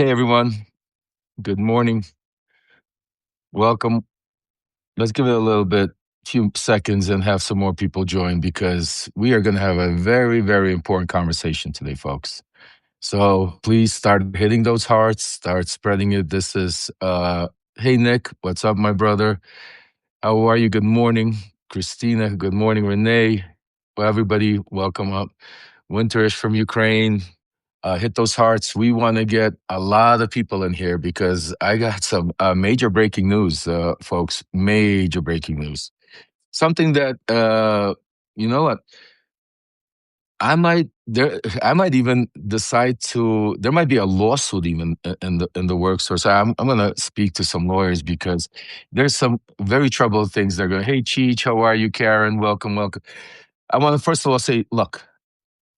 Hey everyone, good morning. Welcome. Let's give it a little bit, few seconds, and have some more people join because we are going to have a very, very important conversation today, folks. So please start hitting those hearts, start spreading it. This is hey Nick, what's up, my brother? How are you? Good morning, Christina. Good morning, Renee. Well, everybody, welcome up. Winterish from Ukraine. Hit those hearts. We want to get a lot of people in here because I got some major breaking news, folks. Major breaking news. Something that you know what I might even decide to. There might be a lawsuit even in the works. Or so I'm going to speak to some lawyers because there's some very troubled things. They're going. Hey, Cheech, how are you, Karen? Welcome, welcome. I want to first of all say, look,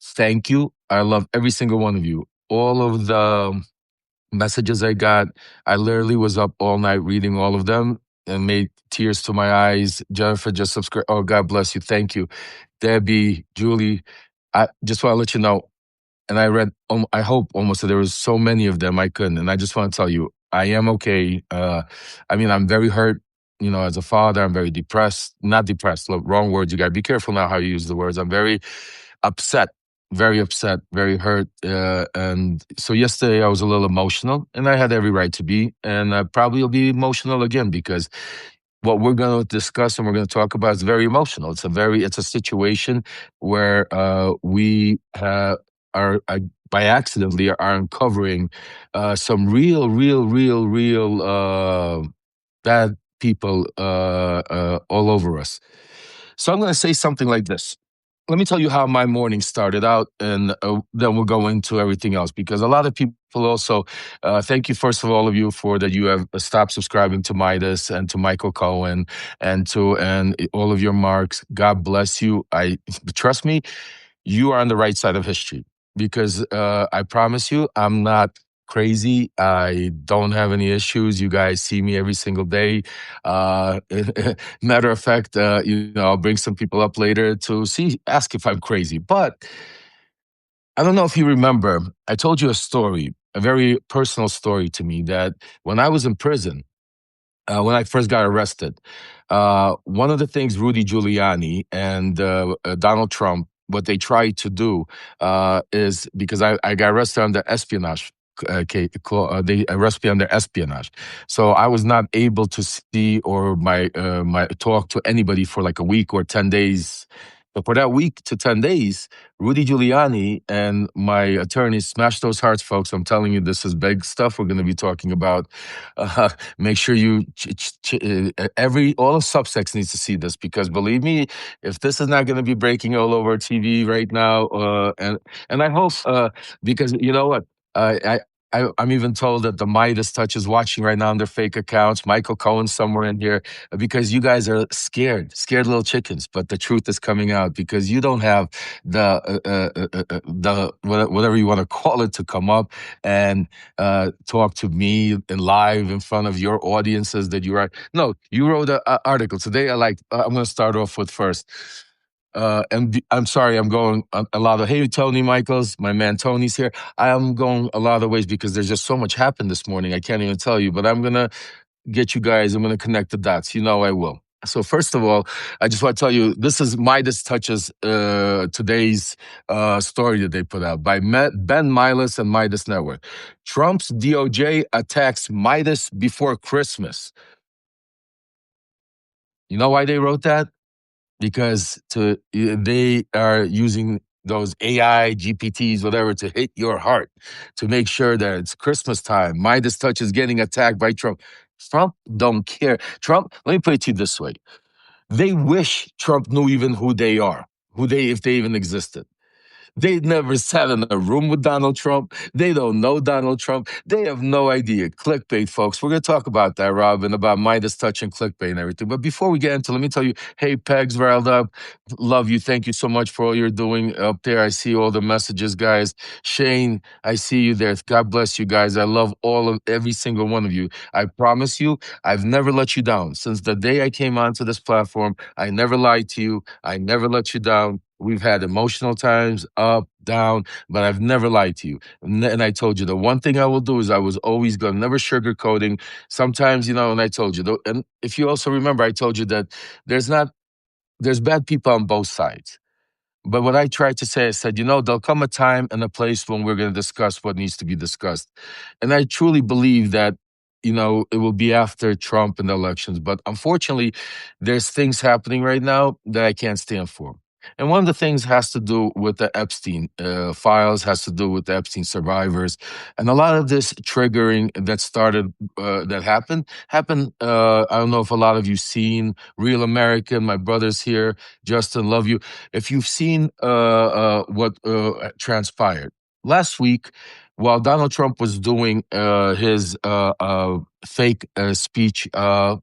thank you. I love every single one of you. All of the messages I got. I literally was up all night reading all of them and made tears to my eyes. Jennifer just subscribed. Oh, God bless you. Thank you. Debbie, Julie. I just want to let you know. And I read, I hope almost there was so many of them I couldn't. And I just want to tell you, I am okay. I mean, I'm very hurt. As a father, I'm very depressed. Not depressed. Look, wrong words. You got to be careful now how you use the words. I'm very upset, very hurt. And so yesterday I was a little emotional, and I had every right to be. And I probably will be emotional again because what we're going to discuss and we're going to talk about is very emotional. It's a situation where we by accidentally are uncovering some real bad people all over us. So I'm going to say something like this. Let me tell you how my morning started out, and then we'll go into everything else. Because a lot of people also, thank you first of all of you for that you have stopped subscribing to Meidas and to Michael Cohen and all of your marks. God bless you. I trust me, you are on the right side of history because I promise you, I'm not crazy. I don't have any issues. You guys see me every single day. Uh, Matter of fact, I'll bring some people up later to ask if I'm crazy. But I don't know if you remember, I told you a story, a very personal story to me that when I was in prison, when I first got arrested, one of the things Rudy Giuliani and Donald Trump, what they tried to do is because I got arrested under espionage. They arrested me under espionage, so I was not able to see or my talk to anybody for like a week or 10 days. But for that week to 10 days, Rudy Giuliani and my attorneys smashed those hearts, folks. I'm telling you, this is big stuff we're going to be talking about. Make sure you all of Subsex needs to see this because believe me, if this is not going to be breaking all over TV right now, and I hope because you know what, I'm even told that the Meidas touch is watching right now on their fake accounts. Michael Cohen somewhere in here because you guys are scared little chickens. But the truth is coming out because you don't have whatever you want to call it to come up and talk to me in live in front of your audiences that you write. No, you wrote an article today. I'm going to start off with first. I'm sorry, I'm going a lot of, hey, Tony Michaels, my man Tony's here. I am going a lot of ways because there's just so much happened this morning. I can't even tell you, but I'm going to get you guys, I'm going to connect the dots. You know I will. So first of all, I just want to tell you, this is Midas Touches today's story that they put out by Ben Milas and Midas Network. Trump's DOJ attacks Midas before Christmas. You know why they wrote that? Because they are using those AI, GPTs, whatever, to hit your heart to make sure that it's Christmas time. Midas Touch is getting attacked by Trump. Trump don't care. Trump, let me put it to you this way. They wish Trump knew even who they are, if they even existed. They never sat in a room with Donald Trump. They don't know Donald Trump. They have no idea. Clickbait, folks. We're going to talk about that, Robin, about Midas touch and clickbait and everything. But before we get into, let me tell you, hey, Pegs, riled up. Love you. Thank you so much for all you're doing up there. I see all the messages, guys. Shane, I see you there. God bless you guys. I love every single one of you. I promise you, I've never let you down. Since the day I came onto this platform, I never lied to you. I never let you down. We've had emotional times, up, down, but I've never lied to you. And I told you the one thing I will do is I was always going, never sugarcoating. Sometimes, and I told you, and if you also remember, I told you that there's not, there's bad people on both sides. But what I tried to say, I said, there'll come a time and a place when we're going to discuss what needs to be discussed. And I truly believe that, it will be after Trump and the elections. But unfortunately, there's things happening right now that I can't stand for. And one of the things has to do with the Epstein files, has to do with the Epstein survivors. And a lot of this triggering that started, happened. I don't know if a lot of you seen Real American, my brother's here, Justin, love you. If you've seen what transpired last week, while Donald Trump was doing his fake speech,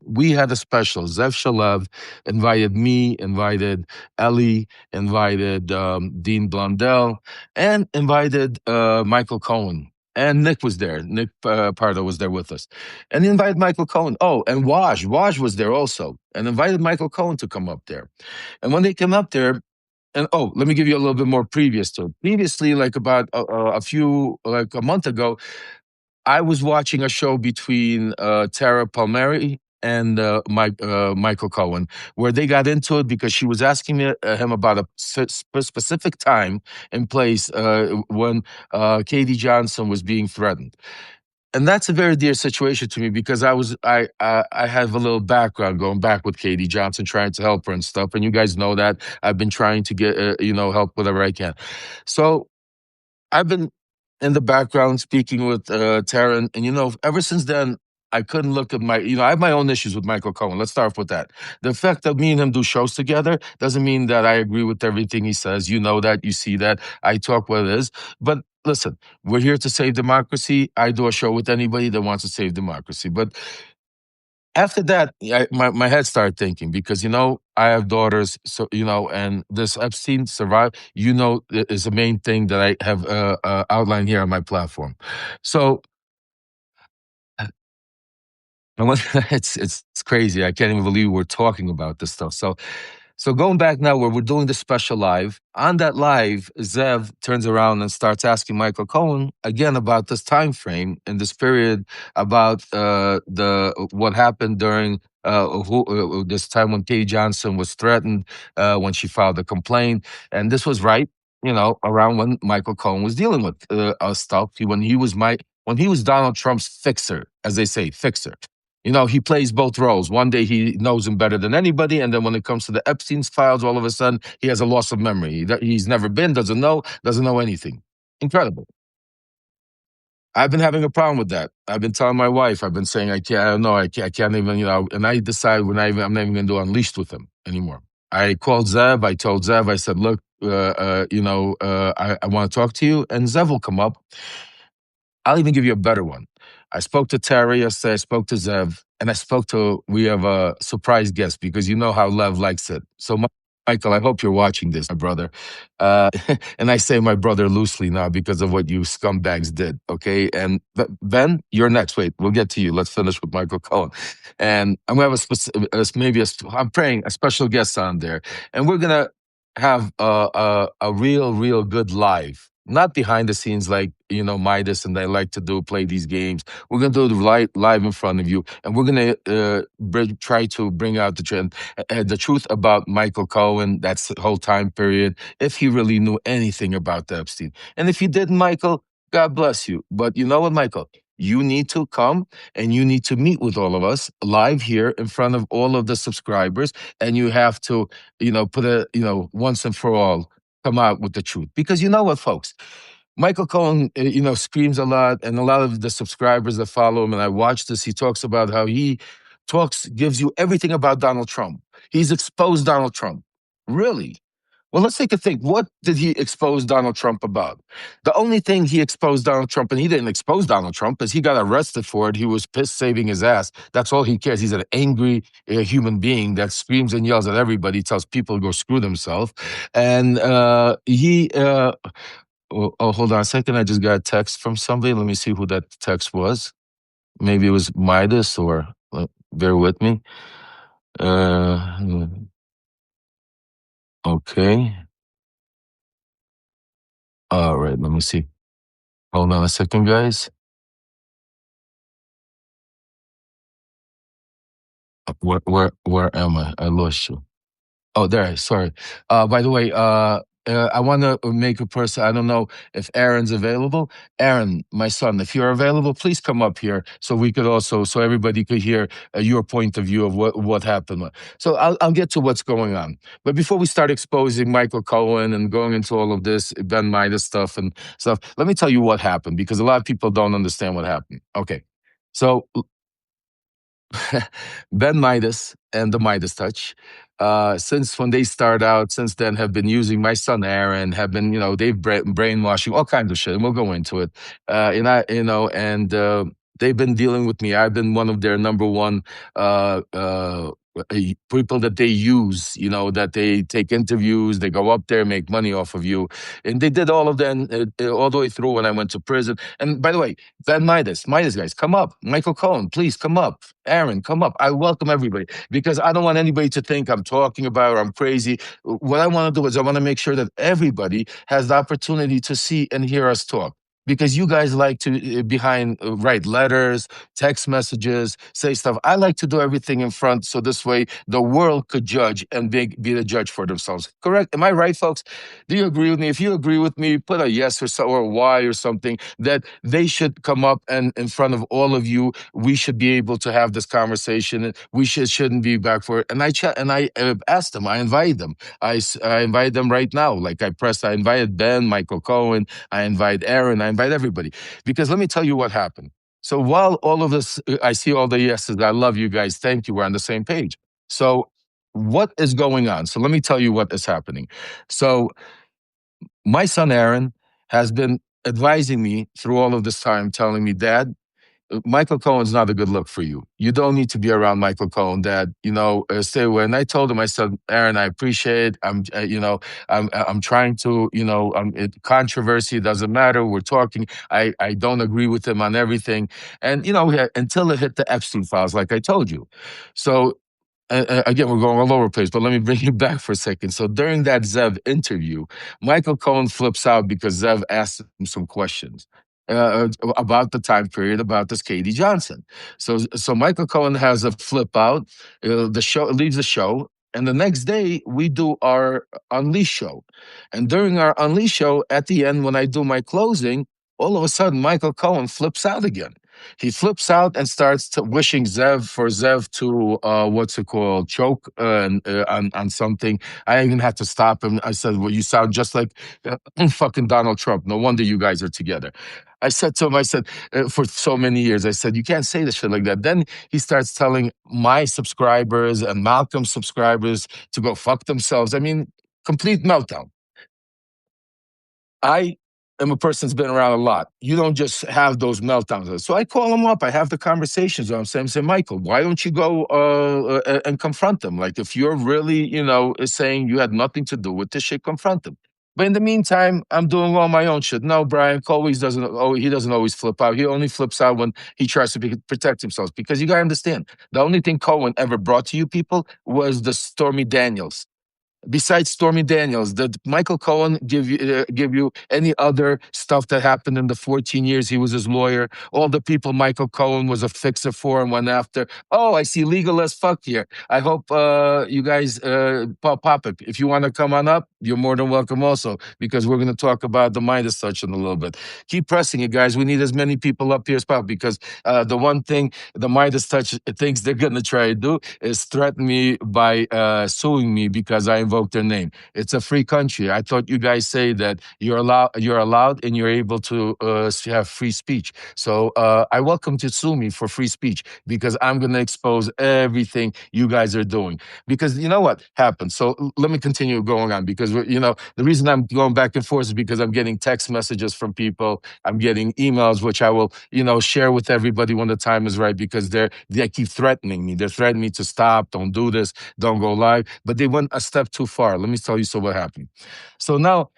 we had a special. Zev Shalev invited me, invited Ellie, invited Dean Blundell, and invited Michael Cohen. And Nick was there. Nick Pardo was there with us. And he invited Michael Cohen. Oh, and Waj. Waj was there also and invited Michael Cohen to come up there. And when they came up there, and let me give you a little bit more previous to it. Previously, like about like a month ago, I was watching a show between Tara Palmieri and Michael Cohen, where they got into it because she was asking him about a specific time and place when Katie Johnson was being threatened. And that's a very dear situation to me because I have a little background going back with Katie Johnson, trying to help her and stuff. And you guys know that I've been trying to get help whatever I can. So I've been in the background speaking with Taryn, and ever since then, I couldn't look at I have my own issues with Michael Cohen. Let's start off with that. The fact that me and him do shows together doesn't mean that I agree with everything he says. You know that, you see that. I talk what it is. But listen, we're here to save democracy. I do a show with anybody that wants to save democracy. But after that, my head started thinking because I have daughters, so and this Epstein survive. Is the main thing that I have outlined here on my platform. So it's crazy. I can't even believe we're talking about this stuff. So going back now, where we're doing the special live, on that live, Zev turns around and starts asking Michael Cohen again about this time frame and this period about the what happened during this time when Katie Johnson was threatened when she filed a complaint, and this was right, around when Michael Cohen was dealing with stuff. When he was Donald Trump's fixer, as they say, fixer. He plays both roles. One day he knows him better than anybody, and then when it comes to the Epstein's files, all of a sudden he has a loss of memory. He's never been, doesn't know anything. Incredible. I've been having a problem with that. I've been telling my wife. I've been saying I can't. I don't know. I can't even. And I decide I'm not even going to do Unleashed with him anymore. I called Zev. I told Zev. I said, look, I want to talk to you, and Zev will come up. I'll even give you a better one. I spoke to Terry yesterday, I spoke to Zev, and we have a surprise guest because you know how Lev likes it. So, Michael, I hope you're watching this, my brother. Uh, and I say my brother loosely now because of what you scumbags did, okay? And Ben, you're next. Wait, we'll get to you. Let's finish with Michael Cohen. And I'm going to have I'm praying a special guest on there. And we're going to have a real good live. Not behind the scenes like, Meidas and they like to play these games. We're going to do it live in front of you. And we're going to try to bring out the truth about Michael Cohen, that's the whole time period, if he really knew anything about the Epstein. And if he didn't, Michael, God bless you. But you know what, Michael? You need to come and you need to meet with all of us live here in front of all of the subscribers. And you have to, once and for all, come out with the truth. Because you know what, folks? Michael Cohen, screams a lot, and a lot of the subscribers that follow him, and I watch this, he talks about how gives you everything about Donald Trump. He's exposed Donald Trump. Really? Well, let's take a think. What did he expose Donald Trump about? The only thing he exposed Donald Trump, and he didn't expose Donald Trump, is he got arrested for it. He was pissed saving his ass. That's all he cares. He's an angry human being that screams and yells at everybody, tells people to go screw themselves. And hold on a second. I just got a text from somebody. Let me see who that text was. Maybe it was Meidas or bear with me. Okay. All right, let me see. Hold on a second, guys. Where am I? I lost you. Oh, there. Sorry. By the way, I want to make a person. I don't know if Aaron's available. Aaron, my son, if you're available, please come up here so we could also, so everybody could hear your point of view of what happened. So I'll get to what's going on. But before we start exposing Michael Cohen and going into all of this Ben Midas stuff and stuff, let me tell you what happened because a lot of people don't understand what happened. Okay. So Ben Midas and the Midas Touch. Since when they start out, since then have been using my son Aaron, have been, they've brainwashing all kinds of shit, and we'll go into it. And they've been dealing with me. I've been one of their number one people that they use, that they take interviews, they go up there, make money off of you. And they did all of them all the way through when I went to prison. And by the way, Ben Midas guys, come up. Michael Cohen, please come up. Aaron, come up. I welcome everybody because I don't want anybody to think I'm talking about or I'm crazy. What I want to do is I want to make sure that everybody has the opportunity to see and hear us talk. Because you guys like to write letters, text messages, say stuff. I like to do everything in front, so this way the world could judge and be the judge for themselves. Correct? Am I right, folks? Do you agree with me? If you agree with me, put a yes or so or a Y or something that they should come up and in front of all of you, we should be able to have this conversation. And we shouldn't be back for it. And I asked them, I invited them. I invited them right now. Like I invited Ben, Michael Cohen, I invite Aaron, I invite everybody. Because let me tell you what happened. So while all of this, I see all the yeses. I love you guys. Thank you. We're on the same page. So what is going on? So let me tell you what is happening. So my son Aaron has been advising me through all of this time, telling me, Dad, Michael Cohen's not a good look for you. You don't need to be around Michael Cohen, Dad. Stay away. And I told him, I said, Aaron, I appreciate. I'm trying to, controversy doesn't matter. We're talking. I don't agree with him on everything, and until it hit the Epstein files, like I told you. So again, we're going all over the place, but let me bring you back for a second. So during that Zev interview, Michael Cohen flips out because Zev asked him some questions about the time period about this Katie Johnson. So Michael Cohen has a flip out. The show leaves the show. And the next day, we do our Unleash show. And during our Unleash show, at the end, when I do my closing, all of a sudden, Michael Cohen flips out again. He flips out and starts wishing Zev to what's it called, choke on something. I even had to stop him. I said, "Well, you sound just like fucking Donald Trump. No wonder you guys are together." I said to him, I said, for so many years, I said, you can't say this shit like that. Then he starts telling my subscribers and Malcolm's subscribers to go fuck themselves. I mean, complete meltdown. I am a person that's been around a lot. You don't just have those meltdowns. So I call him up. I have the conversations with him. Say, Michael, why don't you go and confront them? Like, if you're really, saying you had nothing to do with this shit, confront them. But in the meantime, I'm doing all my own shit. No, Brian always doesn't. Oh, he doesn't always flip out. He only flips out when he tries to protect himself. Because you gotta understand, the only thing Cohen ever brought to you people was the Stormy Daniels. Besides Stormy Daniels, did Michael Cohen give you any other stuff that happened in the 14 years he was his lawyer? All the people Michael Cohen was a fixer for and went after. Oh, I see legal as fuck here. I hope you guys, pop it. If you want to come on up, you're more than welcome also, because we're going to talk about the Midas touch in a little bit. Keep pressing it, guys. We need as many people up here as possible, because the one thing the Midas touch thinks they're going to try to do is threaten me by suing me because I invoked their name. It's a free country. I thought you guys say that you're allowed and you're able to have free speech. So I welcome to sue me for free speech, because I'm going to expose everything you guys are doing. Because you know what happened? So let me continue going on, because the reason I'm going back and forth is because I'm getting text messages from people. I'm getting emails, which I will share with everybody when the time is right, because they keep threatening me. They're threatening me to stop, don't do this, don't go live. But they went a step too far. Let me tell you what happened. So now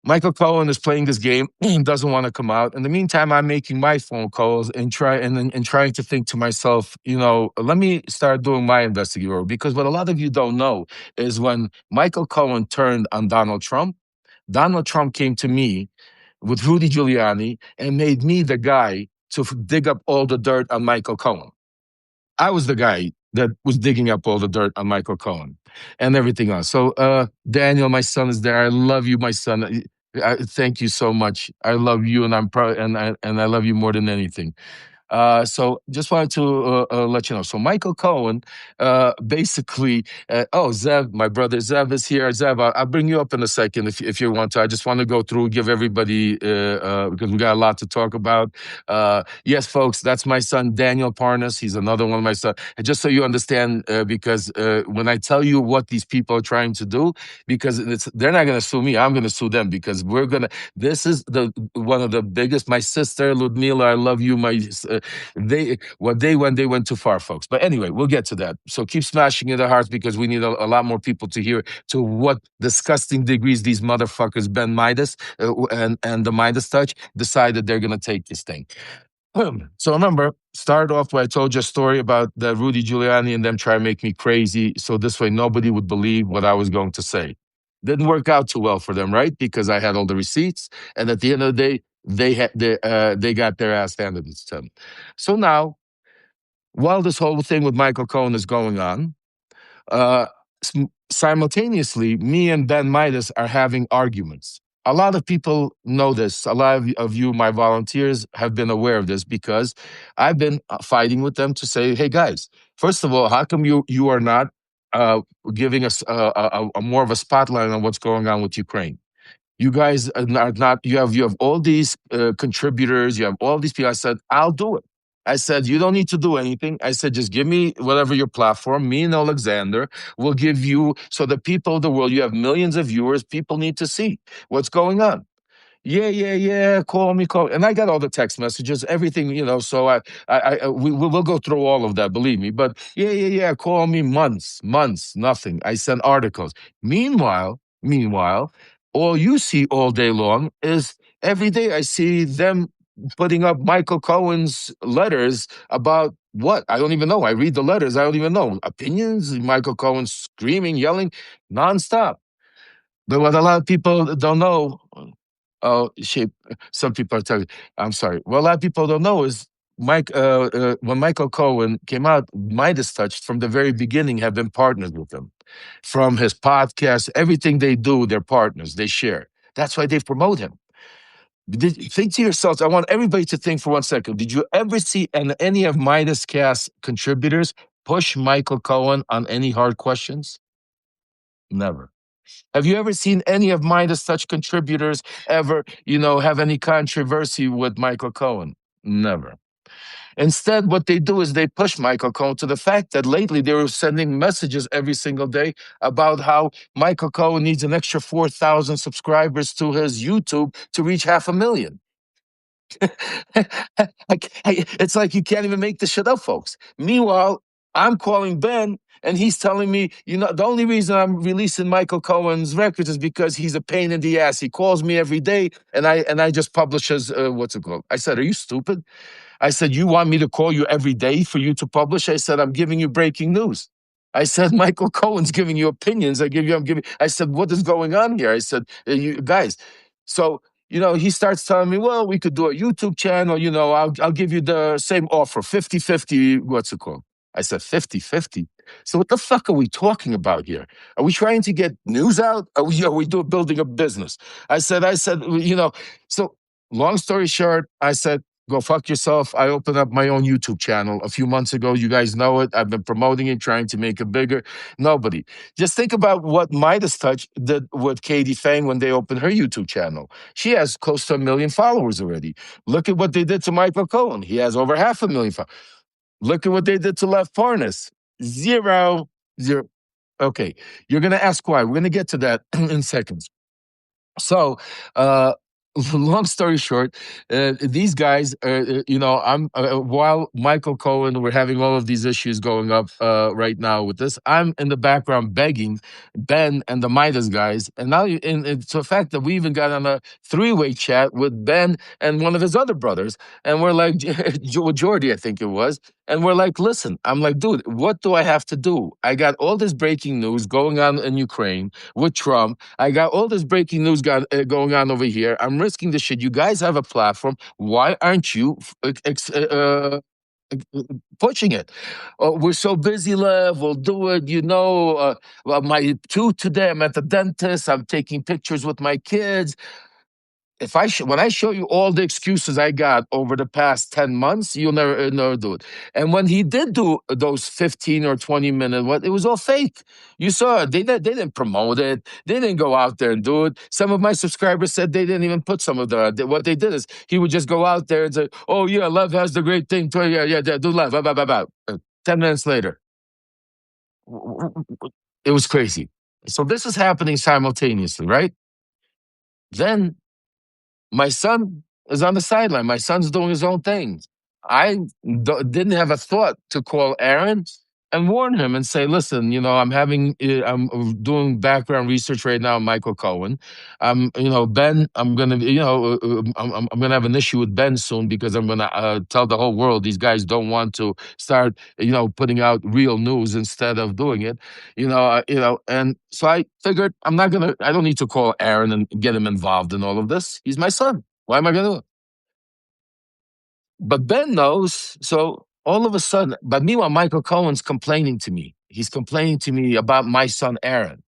Michael Cohen is playing this game, doesn't want to come out. In the meantime, I'm making my phone calls and trying to think to myself, let me start doing my investigative work. Because what a lot of you don't know is when Michael Cohen turned on Donald Trump, Donald Trump came to me with Rudy Giuliani and made me the guy to dig up all the dirt on Michael Cohen. I was the guy that was digging up all the dirt on Michael Cohen and everything else. So, Daniel, my son is there. I love you, my son. Thank you so much. I love you, and I'm proud, and I love you more than anything. So just wanted to let you know. So Michael Cohen, basically, Zev, my brother Zev is here. Zev, I'll bring you up in a second if you want to. I just want to go through, give everybody, because we got a lot to talk about. Yes, folks, that's my son, Daniel Parnas. He's another one of my sons. And just so you understand, because when I tell you what these people are trying to do, because they're not going to sue me, I'm going to sue them, because this is one of the biggest. My sister Ludmila, I love you. They went too far, folks. But anyway, we'll get to that. So keep smashing in the hearts, because we need a lot more people to hear to what disgusting degrees these motherfuckers, Ben Meidas and the Meidas touch, decided they're gonna take this thing. So remember, start off where I told you a story about the Rudy Giuliani and them trying to make me crazy, so this way nobody would believe what I was going to say. Didn't work out too well for them, right? Because I had all the receipts, and at the end of the day, they got their ass handed to them. So now, while this whole thing with Michael Cohen is going on, uh, simultaneously, me and Ben Midas are having arguments. A lot of people know this. A lot of you, my volunteers, have been aware of this, because I've been fighting with them to say, "Hey guys, first of all, how come you are not uh, giving us a more of a spotlight on what's going on with Ukraine? You guys are not. You have all these contributors. You have all these people." I said, "I'll do it." I said, "You don't need to do anything." I said, "Just give me whatever your platform. Me and Alexander will give you, so the people of the world. You have millions of viewers. People need to see what's going on." Yeah, yeah, yeah. Call me, call. And I got all the text messages, everything, So we'll go through all of that. Believe me. But yeah, yeah, yeah. Call me months, nothing. I sent articles. Meanwhile, all you see all day long is every day I see them putting up Michael Cohen's letters about what? I don't even know. I read the letters. I don't even know. Opinions. Michael Cohen screaming, yelling, nonstop. But what a lot of people don't know. Oh, shit. Some people are telling. I'm sorry. What a lot of people don't know is when Michael Cohen came out, Midas Touch from the very beginning have been partners with him. From his podcast, everything they do, they're partners. They share. That's why they promote him. Think to yourselves. I want everybody to think for 1 second. Did you ever see any of Midas Cast contributors push Michael Cohen on any hard questions? Never. Have you ever seen any of Midas Touch contributors ever, have any controversy with Michael Cohen? Never. Instead, what they do is they push Michael Cohen to the fact that lately they were sending messages every single day about how Michael Cohen needs an extra 4,000 subscribers to his YouTube to reach 500,000. It's like you can't even make this shit up, folks. Meanwhile, I'm calling Ben, and he's telling me, the only reason I'm releasing Michael Cohen's records is because he's a pain in the ass. He calls me every day, and I just publish his what's it called? I said, "Are you stupid?" I said, "You want me to call you every day for you to publish?" I said, "I'm giving you breaking news." I said, "Michael Cohen's giving you opinions. I'm giving." I said, "What is going on here?" I said, "You guys." So he starts telling me, "Well, we could do a YouTube channel. I'll give you the same offer, 50-50. What's it called?" I said, 50-50. So what the fuck are we talking about here? Are we trying to get news out? Are we building a business? I said, so long story short, I said, go fuck yourself. I opened up my own YouTube channel a few months ago. You guys know it. I've been promoting it, trying to make it bigger. Nobody. Just think about what Midas Touch did with Katie Fang when they opened her YouTube channel. She has close to 1 million followers already. Look at what they did to Michael Cohen. He has over 500,000 followers. Look at what they did to Left Parnas. Zero. Zero. Okay. You're going to ask why. We're going to get to that in seconds. So, long story short, these guys, I'm while Michael Cohen, we're having all of these issues going up right now with this. I'm in the background begging Ben and the Midas guys, and now it's a fact that we even got on a three-way chat with Ben and one of his other brothers, and we're like, Jordy, I think it was, And we're like, listen, I'm like, dude, what do I have to do? I got all this breaking news going on in Ukraine with Trump. I got all this breaking news going on over here. I'm risking the shit. You guys have a platform. Why aren't you pushing it? Oh, we're so busy, Lev. We'll do it. Well, my tooth today. I'm at the dentist. I'm taking pictures with my kids. If when I show you all the excuses I got over the past 10 months, you'll never do it. And when he did do those 15 or 20 minute, what it was all fake. You saw it. They didn't promote it. They didn't go out there and do it. Some of my subscribers said they didn't even put some of what they did is he would just go out there and say, oh yeah, Lev has the great thing. Yeah, do Lev. Blah, blah, blah, blah. 10 minutes later, it was crazy. So this is happening simultaneously, right? Then my son is on the sideline. My son's doing his own thing. I didn't have a thought to call Aaron and warn him and say, "Listen, I'm doing background research right now on Michael Cohen. Ben, I'm gonna, I'm gonna have an issue with Ben soon because I'm gonna tell the whole world these guys don't want to start, putting out real news instead of doing it, And so I figured I don't need to call Aaron and get him involved in all of this. He's my son. Why am I gonna do it? But Ben knows. So all of a sudden, but meanwhile, Michael Cohen's complaining to me. He's complaining to me about my son Aaron,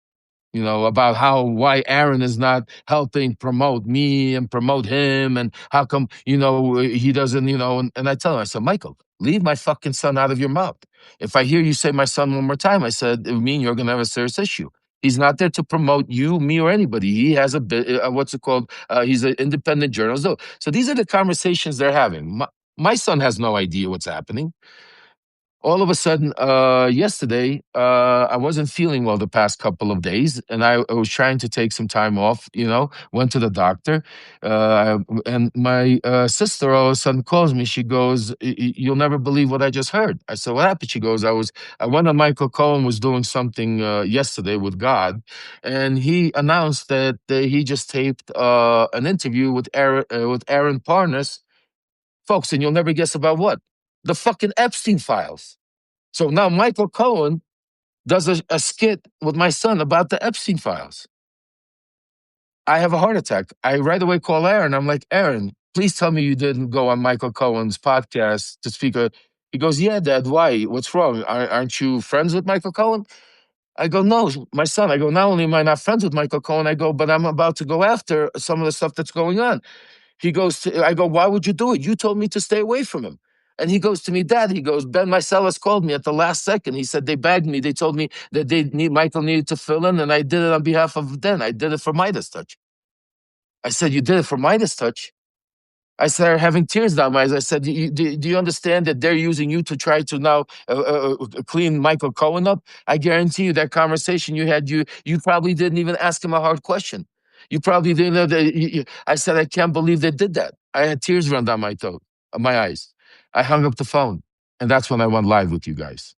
about why Aaron is not helping promote me and promote him, and how come, he doesn't, and I tell him, I said, Michael, leave my fucking son out of your mouth. If I hear you say my son one more time, I said, it mean you're gonna have a serious issue. He's not there to promote you, me, or anybody. He has a bit, what's it called? He's an independent journalist. So these are the conversations they're having. My son has no idea what's happening. All of a sudden, yesterday, I wasn't feeling well the past couple of days, and I was trying to take some time off. Went to the doctor, and my sister all of a sudden calls me. She goes, "You'll never believe what I just heard." I said, "What happened?" She goes, I went on Michael Cohen was doing something yesterday with God, and he announced that he just taped an interview with Aaron Parnas, folks, and you'll never guess about what, the fucking Epstein files. So now Michael Cohen does a skit with my son about the Epstein files. I have a heart attack. I right away call Aaron. I'm like, Aaron, please tell me you didn't go on Michael Cohen's podcast to speak. He goes, yeah, Dad, why? What's wrong? Aren't you friends with Michael Cohen? I go, no, my son. I go, not only am I not friends with Michael Cohen, I go, but I'm about to go after some of the stuff that's going on. I go, why would you do it? You told me to stay away from him. And he goes to me, Dad, he goes, Ben Mycelis called me at the last second. He said they bagged me. They told me that Michael needed to fill in, and I did it on behalf of Den. I did it for Meidas Touch. I said, you did it for Meidas Touch? I started having tears down my eyes. I said, do you understand that they're using you to try to now clean Michael Cohen up? I guarantee you that conversation you had, you probably didn't even ask him a hard question. You probably didn't know that. I said, I can't believe they did that. I had tears run down my eyes. I hung up the phone, and that's when I went live with you guys.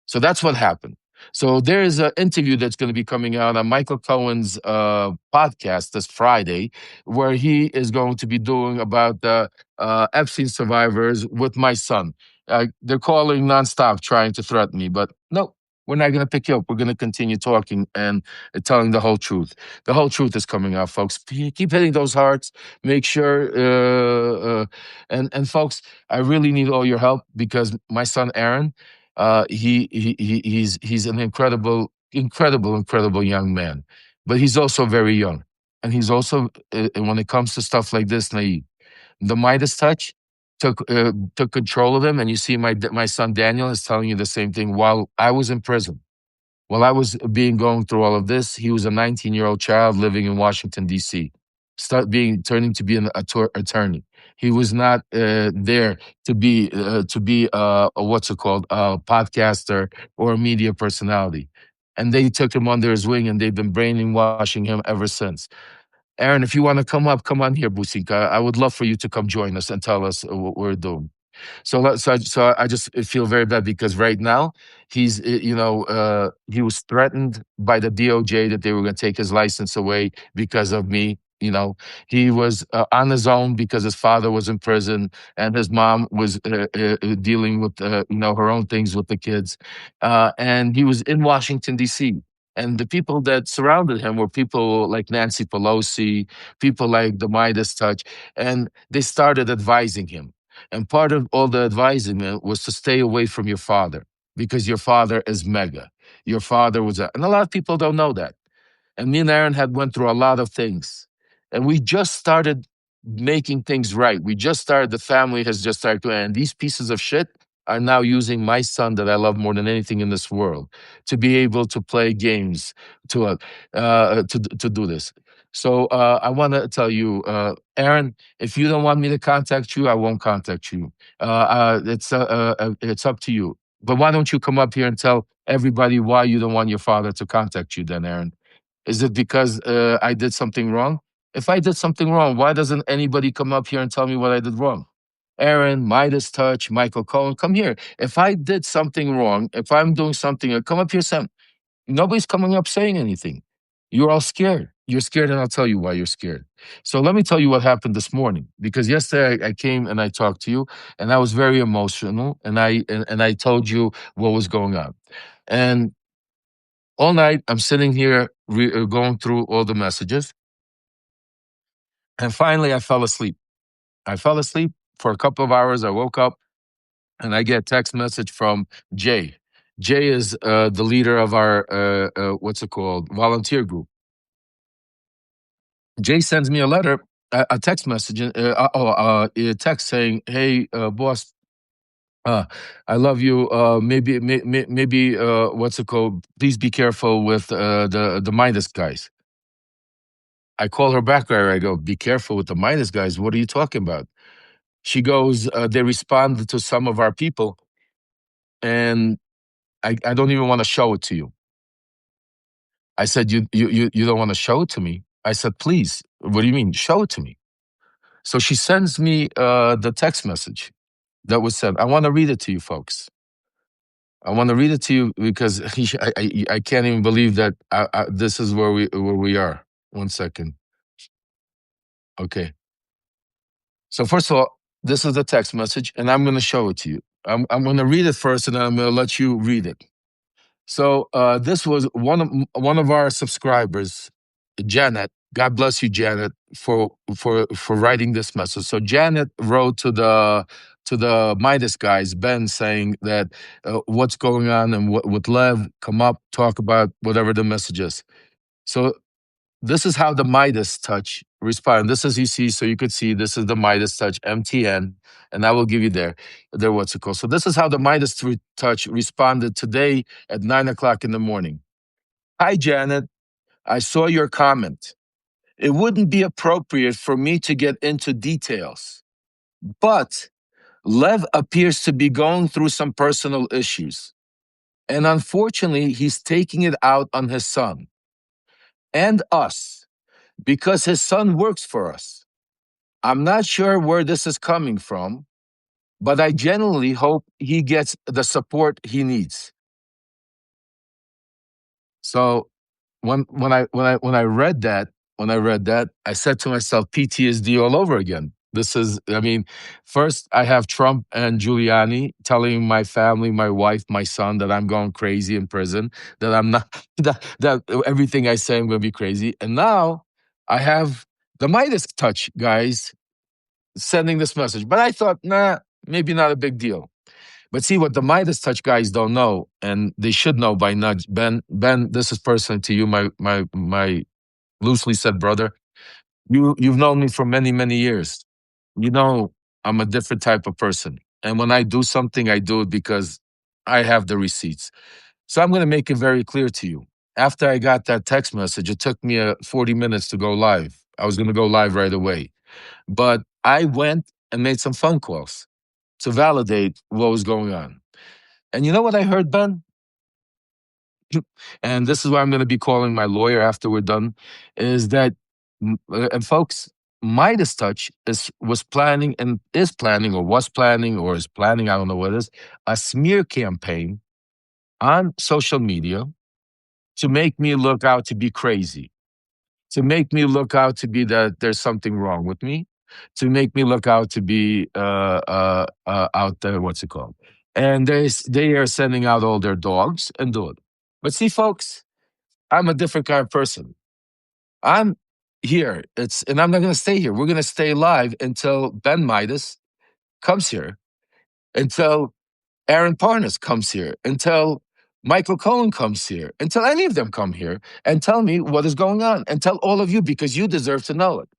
So that's what happened. So there is an interview that's going to be coming out on Michael Cohen's podcast this Friday, where he is going to be doing about the Epstein survivors with my son. They're calling nonstop, trying to threaten me, but no, we're not going to pick you up. We're going to continue talking and telling the whole truth. The whole truth is coming out, folks. Keep hitting those hearts. Make sure, and folks, I really need all your help because my son Aaron. He's an incredible young man, but he's also very young, and he's also when it comes to stuff like this, naive. The Midas touch took control of him, and you see my son Daniel is telling you the same thing. While I was in prison, while I was going through all of this, he was a 19-year-old child living in Washington D.C. Turning to be an attorney. He was not there to be a what's it called, a podcaster or a media personality. And they took him under his wing, and they've been brainwashing him ever since. Aaron, if you want to come on here, Busika, I would love for you to come join us and tell us what we're doing. So I just feel very bad because right now he was threatened by the DOJ that they were going to take his license away because of me He was on his own because his father was in prison and his mom was dealing with her own things with the kids, and he was in Washington D.C. And the people that surrounded him were people like Nancy Pelosi, people like the Midas touch, and they started advising him. And part of all the advisement was to stay away from your father because your father is mega. Your father was and a lot of people don't know that. And me and Aaron had went through a lot of things, and we just started making things right. We just started. The family has just started to, and these pieces of shit are now using my son that I love more than anything in this world to be able to play games to do this. So I want to tell you, Aaron, if you don't want me to contact you, I won't contact you. It's up to you. But why don't you come up here and tell everybody why you don't want your father to contact you, then, Aaron? Is it because I did something wrong? If I did something wrong, why doesn't anybody come up here and tell me what I did wrong? Aaron, Midas Touch, Michael Cohen, come here. If I did something wrong, if I'm doing something, come up here, Sam. Nobody's coming up saying anything. You're all scared. You're scared, and I'll tell you why you're scared. So let me tell you what happened this morning. Because yesterday I came and I talked to you, and I was very emotional, and I told you what was going on. And all night I'm sitting here going through all the messages, and finally I fell asleep. I fell asleep for a couple of hours. I woke up and I get a text message from Jay. Jay is the leader of our what's it called, volunteer group. Jay sends me a letter, a text message, a text saying, "Hey, boss, uh, I love you. Maybe what's it called? Please be careful with the Midas guys." I call her back there. I go, "Be careful with the Midas guys. What are you talking about?" She goes, "They responded to some of our people, and I don't even want to show it to you." I said, "You don't want to show it to me?" I said, "Please, what do you mean? Show it to me." So she sends me the text message that was sent. I want to read it to you, folks. I want to read it to you because I can't even believe that this is where we are. One second. Okay. So first of all, this is the text message, and I'm going to show it to you. I'm going to read it first, and then I'm going to let you read it. So this was one of our subscribers, Janet. God bless you, Janet, for writing this message. So Janet wrote to the Midas guys, Ben, saying that what's going on and with Lev, come up, talk about whatever the message is. So this is how the Midas touch respond. This is you see, so you could see this is the Midas touch MTN, and I will give you their what's it called. So this is how the Midas touch responded today at 9 o'clock in the morning. Hi Janet, I saw your comment. It wouldn't be appropriate for me to get into details, but Lev appears to be going through some personal issues, and unfortunately, he's taking it out on his son and us because his son works for us. I'm not sure where this is coming from, but I genuinely hope he gets the support he needs. So when I read that, I said to myself, PTSD all over again. This is, I mean, first I have Trump and Giuliani telling my family, my wife, my son that I'm going crazy in prison, that I'm not, that everything I say I'm going to be crazy. And now I have the Midas touch guys sending this message. But I thought, nah, maybe not a big deal. But see what the Midas touch guys don't know, and they should know by now. Ben, this is personal to you, my loosely said brother. You've known me for many, many years. You know I'm a different type of person. And when I do something, I do it because I have the receipts. So I'm gonna make it very clear to you. After I got that text message, it took me 40 minutes to go live. I was gonna go live right away. But I went and made some phone calls to validate what was going on. And you know what I heard, Ben? And this is why I'm going to be calling my lawyer after we're done, is that, and folks, Midas Touch was planning and is planning or was planning or is planning, I don't know what it is, a smear campaign on social media to make me look out to be crazy, to make me look out to be that there's something wrong with me, to make me look out to be out there. What's it called? And they are sending out all their dogs and do it. But see, folks, I'm a different kind of person. I'm here. And I'm not going to stay here. We're going to stay live until Ben Meidas comes here, until Aaron Parnas comes here, until Michael Cohen comes here, until any of them come here and tell me what is going on, and tell all of you, because you deserve to know it.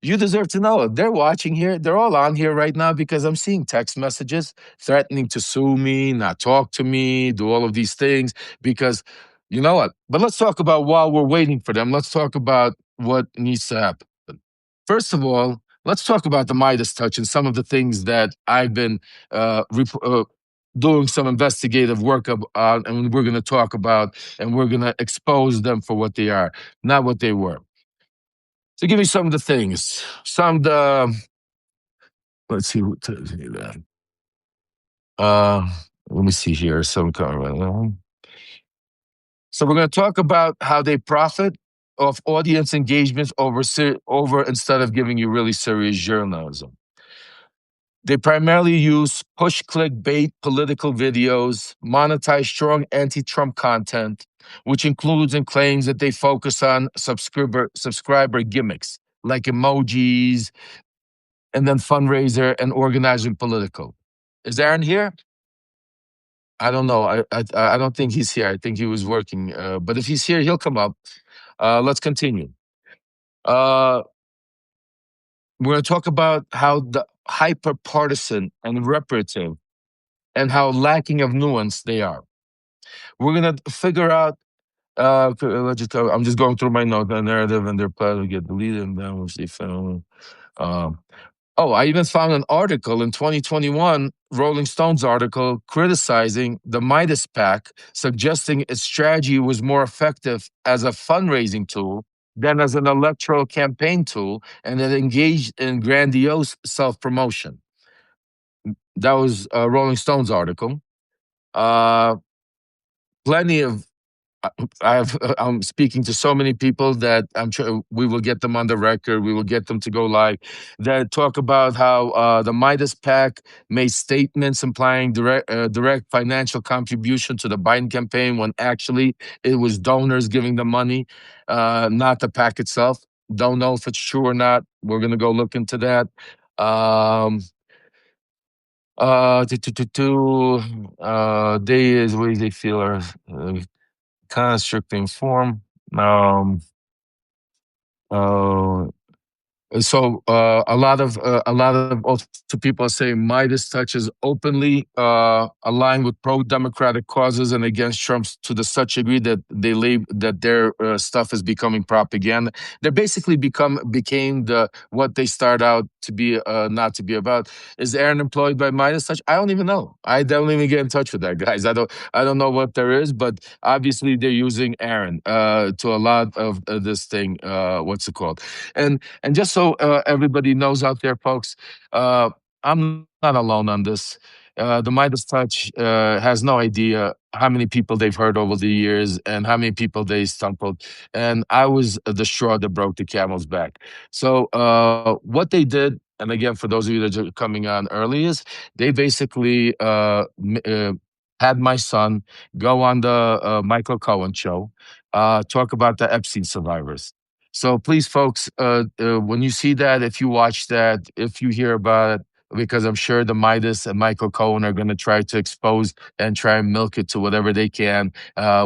You deserve to know it. They're watching here. They're all on here right now because I'm seeing text messages threatening to sue me, not talk to me, do all of these things because you know what? But let's talk about while we're waiting for them. Let's talk about what needs to happen. First of all, let's talk about the Midas touch and some of the things that I've been doing some investigative work on, and we're going to talk about, and we're going to expose them for what they are, not what they were. So give me some of the things. Some of the, let's see what tells me that. Uh, Let me see here. Some kind of, so we're going to talk about how they profit off audience engagements over instead of giving you really serious journalism. They primarily use push clickbait political videos, monetize strong anti-Trump content, which includes and claims that they focus on subscriber gimmicks like emojis, and then fundraiser and organizing political. Is Aaron here? I don't know. I don't think he's here. I think he was working. But if he's here, he'll come up. Let's continue. Uh, we're going to talk about how the hyper partisan and reparative and how lacking of nuance they are. We're going to figure out. I'm just going through my note. The narrative and their plan to get deleted and then which they found. Um, Oh, I even found an article in 2021, Rolling Stones article, criticizing the Midas PAC, suggesting its strategy was more effective as a fundraising tool than as an electoral campaign tool, and it engaged in grandiose self promotion. That was a Rolling Stones article. Uh, Plenty of I'm speaking to so many people that I'm sure we will get them on the record. We will get them to go live that talk about how the Midas PAC made statements implying direct financial contribution to the Biden campaign when actually it was donors giving the money, not the PAC itself. Don't know if it's true or not. We're gonna go look into that. Um, they is ways they feel are kind of strictly informed. Um, uh, so a lot of also people are saying Midas touches openly aligned with pro-democratic causes and against Trump's to the such degree that they that their stuff is becoming propaganda. They basically became the what they start out to be not to be about. Is Aaron employed by Midas Touch? I don't even know. I don't even get in touch with that, guys. I don't know what there is, but obviously they're using Aaron to a lot of this thing. What's it called? And just so everybody knows out there, folks, I'm not alone on this. The Midas Touch has no idea how many people they've heard over the years and how many people they stumbled. And I was the straw that broke the camel's back. So what they did, and again, for those of you that are coming on early, is they basically had my son go on the Michael Cohen show, talk about the Epstein survivors. So please, folks, when you see that, if you watch that, if you hear about it, because I'm sure the Midas and Michael Cohen are going to try to expose and try and milk it to whatever they can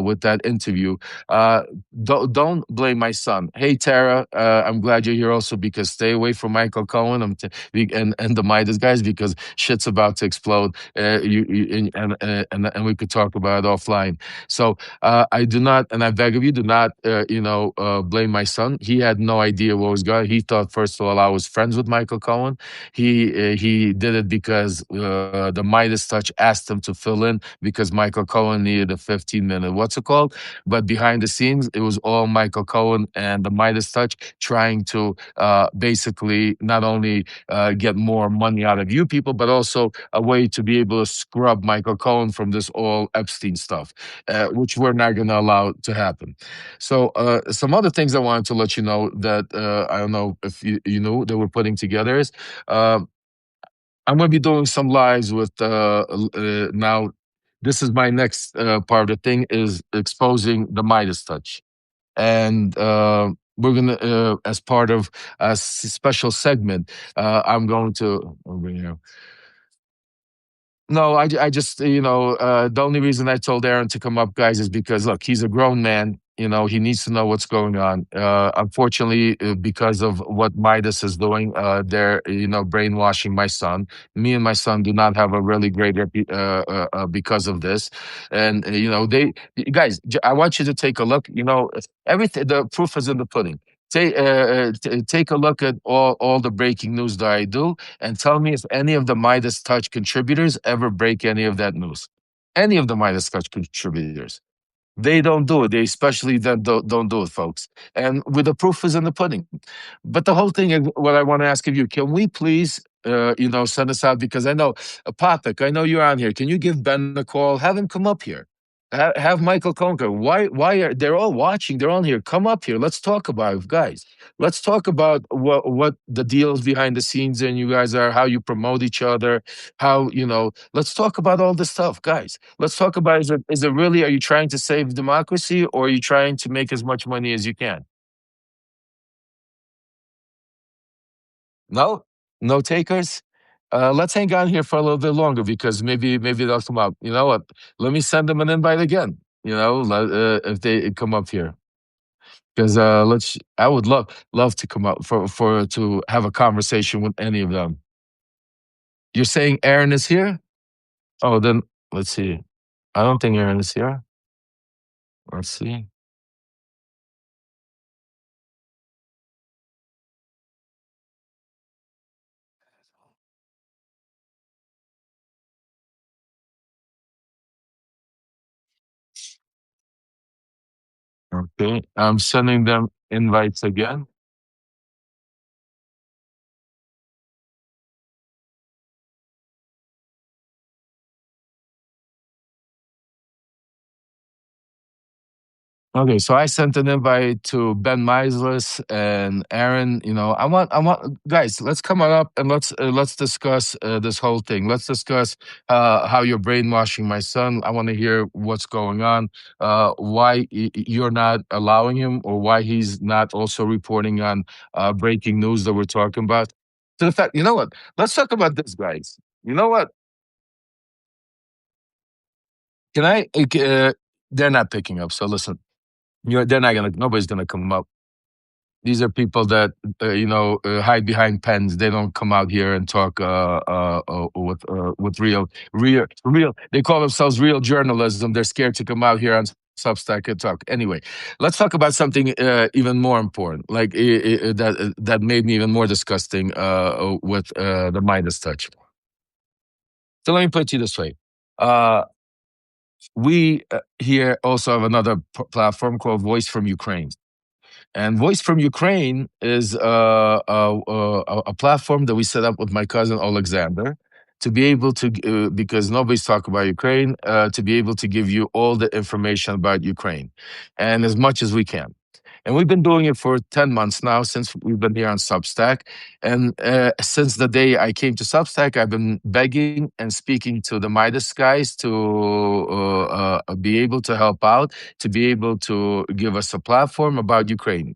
with that interview. Uh, don't blame my son. Hey, Tara, I'm glad you're here also because stay away from Michael Cohen and the Midas guys because shit's about to explode. And we could talk about it offline. So I do not, and I beg of you, do not, blame my son. He had no idea what was going on. He thought, first of all, I was friends with Michael Cohen. He he did it because the Midas touch asked him to fill in because Michael Cohen needed a 15-minute what's it called. But behind the scenes, it was all Michael Cohen and the Midas touch trying to basically not only get more money out of you people, but also a way to be able to scrub Michael Cohen from this all Epstein stuff, which we're not going to allow to happen. So some other things I wanted to let you know that I don't know if you know that we're putting together is uh, I'm going to be doing some lives with now. This is my next part of the thing is exposing the Midas touch, and we're gonna as part of a special segment. I'm going to over here. No, I just, the only reason I told Aaron to come up, guys, is because look, he's a grown man. He needs to know what's going on. Unfortunately, because of what Midas is doing, they're, brainwashing my son. Me and my son do not have a really great because of this. And, guys, I want you to take a look. Everything, the proof is in the pudding. Take a look at all the breaking news that I do and tell me if any of the Midas Touch contributors ever break any of that news. Any of the Midas Touch contributors. They don't do it. They especially then don't do it, folks. And with the proof is in the pudding. But the whole thing is what I want to ask of you. Can we please, send us out? Because I know, Papik, I know you're on here. Can you give Ben a call? Have him come up here. Have Michael Conker. Why are they're all watching? They're on here. Come up here. Let's talk about it, guys. Let's talk about what the deals behind the scenes and you guys are, how you promote each other, how let's talk about all this stuff, guys. Let's talk about is it really, are you trying to save democracy or are you trying to make as much money as you can? No? No takers? Let's hang on here for a little bit longer because maybe they'll come up. You know what? Let me send them an invite again. If they come up here. Because I would love to come up for to have a conversation with any of them. You're saying Aaron is here? Oh, then let's see. I don't think Aaron is here. Let's see. Okay, I'm sending them invites again. Okay, so I sent an invite to Ben Meisles and Aaron. I want guys. Let's come on up and let's discuss this whole thing. Let's discuss how you're brainwashing my son. I want to hear what's going on. Why you're not allowing him, or why he's not also reporting on breaking news that we're talking about. To the fact, you know what? Let's talk about this, guys. You know what? Can I? They're not picking up. So listen. They're not gonna. Nobody's gonna come up. These are people that hide behind pens. They don't come out here and talk with real. They call themselves real journalism. They're scared to come out here on Substack and talk. Anyway, let's talk about something even more important, like that made me even more disgusting with the Midas touch. So let me put it to you this way. Uh, we here also have another platform called Voice from Ukraine. And Voice from Ukraine is a platform that we set up with my cousin Alexander to be able to, because nobody's talking about Ukraine, to be able to give you all the information about Ukraine and as much as we can. And we've been doing it for 10 months now since we've been here on Substack. And since the day I came to Substack, I've been begging and speaking to the Midas guys to be able to help out, to be able to give us a platform about Ukraine.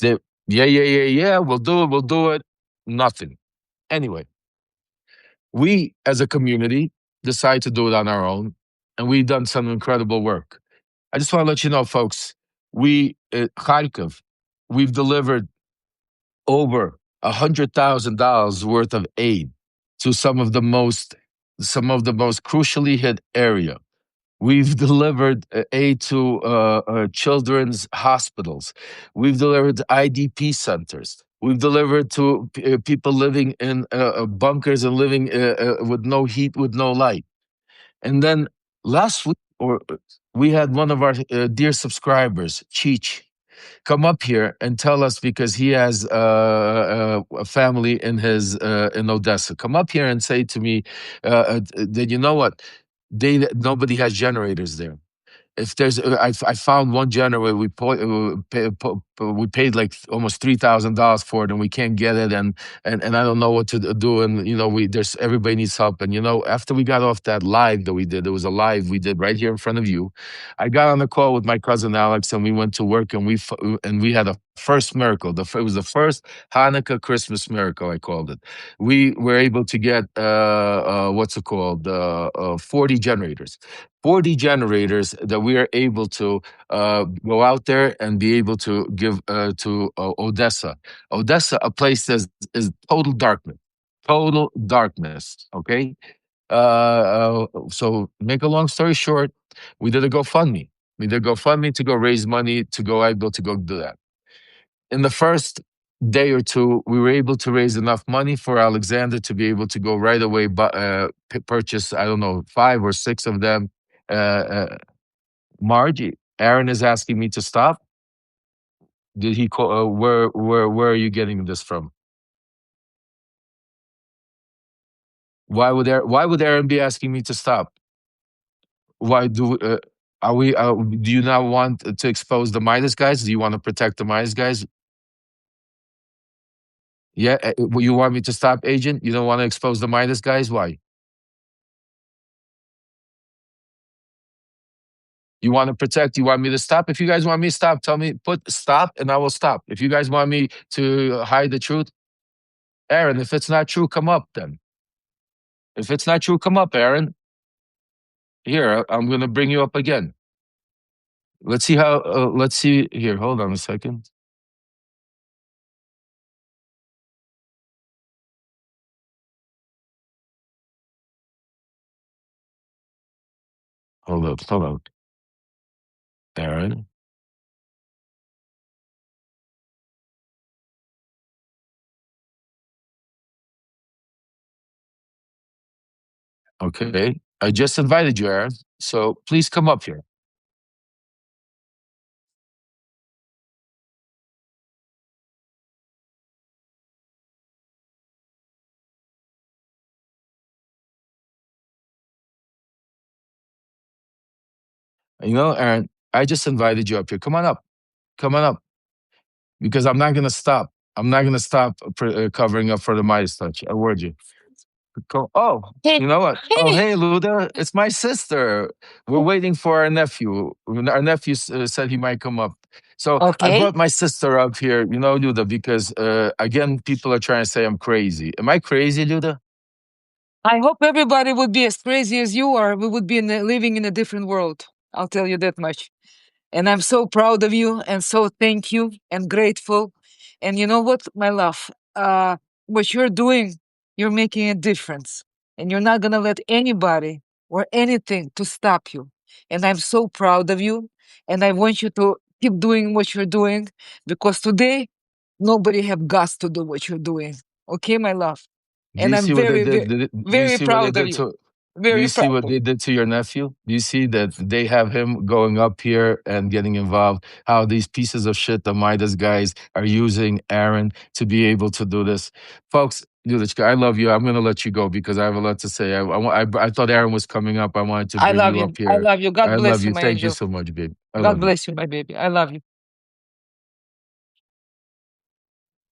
They, yeah, we'll do it. Nothing. Anyway, we as a community decide to do it on our own, and we've done some incredible work. I just want to let you know, folks, we at Kharkiv, we've delivered over $100,000 worth of aid to some of the most crucially hit area. We've delivered aid to children's hospitals. We've delivered IDP centers. We've delivered to people living in bunkers and living with no heat, with no light. And then last week, or we had one of our dear subscribers, Cheech, come up here and tell us, because he has a family in his in Odessa. Come up here and say to me that, you know what, nobody has generators there. If there's I found one generator, we paid like almost $3,000 for it, and we can't get it, and I don't know what to do. And we there's everybody needs help. And after we got off that live that we did, it was a live we did right here in front of you. I got on the call with my cousin Alex, and we went to work, and we had a first miracle. It was the first Hanukkah Christmas miracle, I called it. We were able to get what's it called, 40 generators. 40 generators that we are able to go out there and be able to give to Odessa. Odessa, a place that is total darkness. Total darkness. Okay. So make a long story short, we did a GoFundMe. We did GoFundMe to go raise money to go able to go do that. In the first day or two, we were able to raise enough money for Alexander to be able to go right away, but purchase, I don't know, 5 or 6 of them. Margie, Aaron is asking me to stop. Did he call? Where are you getting this from? Why would Aaron be asking me to stop? Why do are we? Do you not want to expose the Midas guys? Do you want to protect the Midas guys? Yeah, you want me to stop, Agent? You don't want to expose the Midas guys? Why? You want to protect? You want me to stop? If you guys want me to stop, tell me, put stop, and I will stop. If you guys want me to hide the truth, Aaron, if it's not true, come up then. If it's not true, come up, Aaron. Here, I'm going to bring you up again. Let's see how, let's see here. Hold on a second. Hold up. Aaron. Okay. I just invited you, Aaron. So please come up here. Aaron, I just invited you up here. Come on up. Come on up. Because I'm not going to stop. I'm not going to stop covering up for the Midas touch. I word you. Oh, you know what? Oh, hey, Luda, it's my sister. We're waiting for our nephew. Our nephew said he might come up. So I Okay. brought my sister up here, Luda, because again, people are trying to say I'm crazy. Am I crazy, Luda? I hope everybody would be as crazy as you are. We would be living in a different world. I'll tell you that much. And I'm so proud of you and so thank you and grateful. And you know what, my love? What you're doing, you're making a difference. And you're not gonna let anybody or anything to stop you. And I'm so proud of you. And I want you to keep doing what you're doing because today nobody have guts to do what you're doing. Okay, my love? Do And you I'm see what they very, did? very, Do you very see what they proud of did you. to? Do you Very see proud. what they did to your nephew? Do you see that they have him going up here and getting involved? How these pieces of shit, the Midas guys, are using Aaron to be able to do this, folks. Yulichka, I love you. I'm going to let you go because I have a lot to say. I thought Aaron was coming up. I wanted to I bring love you you. up I here. love you. God I love bless you, you. my Thank you angel. so much, babe. I God love you. bless you, my baby. I love you.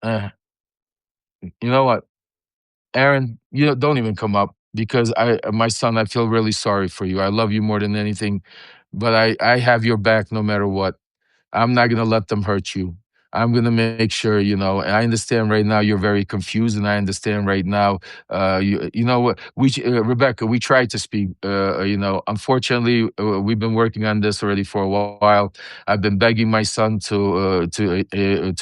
Uh, you know what? Aaron, don't even come up because my son, I feel really sorry for you. I love you more than anything, but I have your back no matter what. I'm not going to let them hurt you. I'm going to make sure, and I understand right now you're very confused. And I understand right now, you know what, Rebecca, we tried to speak, unfortunately, we've been working on this already for a while. I've been begging my son to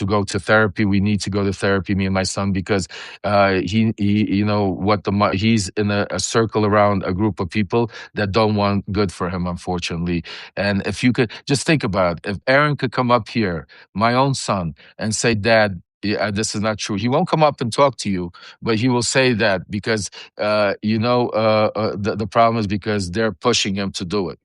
go to therapy. We need to go to therapy, me and my son, because he he's in a circle around a group of people that don't want good for him, unfortunately. And if you could just think about it, if Aaron could come up here, my own son, and say, Dad, Yeah, this is not true. He won't come up and talk to you, but he will say that because the problem is because they're pushing him to do it.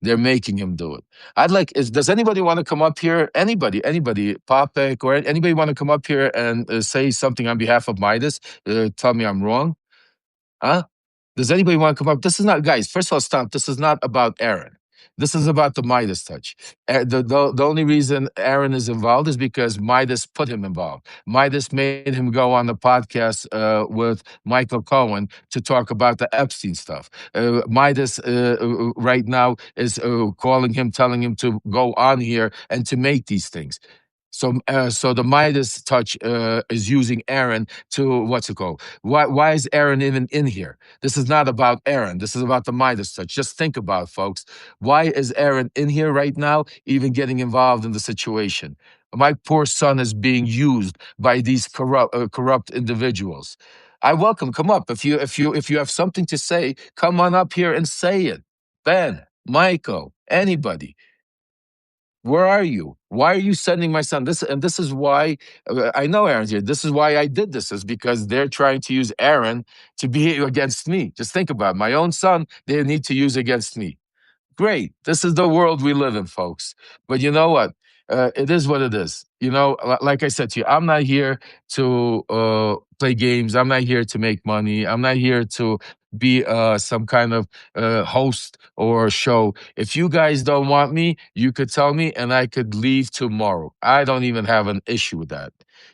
They're making him do it. I'd like. Does anybody want to come up here? Anybody, Popek or anybody want to come up here and say something on behalf of Midas? Tell me I'm wrong. Huh? Does anybody want to come up? This is not, guys. First of all, stop. This is not about Aaron. This is about the Midas touch. The only reason Aaron is involved is because Midas put him involved. Midas made him go on the podcast with Michael Cohen to talk about the Epstein stuff. Midas right now is calling him, telling him to go on here and to make these things. So the Midas touch is using Aaron to what's it called? Why is Aaron even in here? This is not about Aaron. This is about the Midas touch. Just think about it, folks. Why is Aaron in here right now, even getting involved in the situation? My poor son is being used by these corrupt individuals. I welcome. Come up if you have something to say. Come on up here and say it. Ben, Michael, anybody. Where are you? Why are you sending my son? This is why I know Aaron's here. This is why I did this, is because they're trying to use Aaron to be against me. Just think about it. My own son, they need to use against me. Great. This is the world we live in, folks. But you know what? It is what it is. Like I said to you, I'm not here to play games. I'm not here to make money. I'm not here to be some kind of host or show. If you guys don't want me, you could tell me and I could leave tomorrow. I don't even have an issue with that.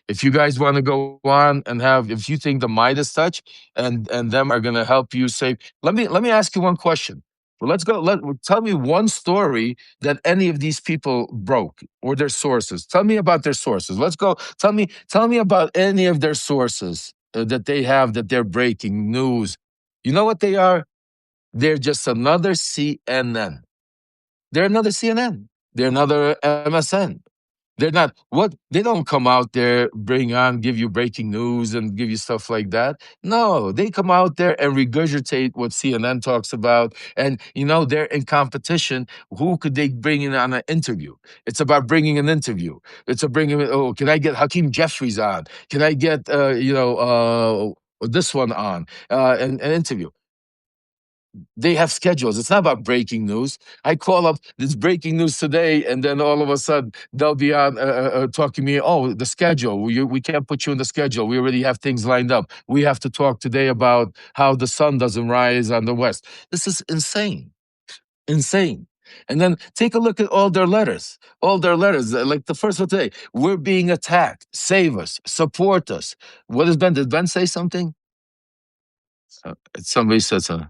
If you guys want to go on and if you think the Midas touch and them are going to help you save, let me ask you one question. Well, let's go. Tell me one story that any of these people broke or their sources. Tell me about their sources. Let's go. Tell me about any of their sources that they have that they're breaking news. You know what they are? They're just another CNN. They're another CNN. They're another MSN. They're not what they don't come out there, give you breaking news and give you stuff like that. No, they come out there and regurgitate what CNN talks about. And they're in competition. Who could they bring in on an interview? It's about bringing an interview. It's a bringing. Oh, can I get Hakeem Jeffries on? Can I get this one on an interview? They have schedules. It's not about breaking news. I call up this breaking news today, and then all of a sudden they'll be on talking to me. Oh, the schedule. We can't put you in the schedule. We already have things lined up. We have to talk today about how the sun doesn't rise on the west. This is insane, insane. And then take a look at all their letters. All their letters, like the first one today. We're being attacked. Save us. Support us. What has Ben? Did Ben say something? Somebody said something.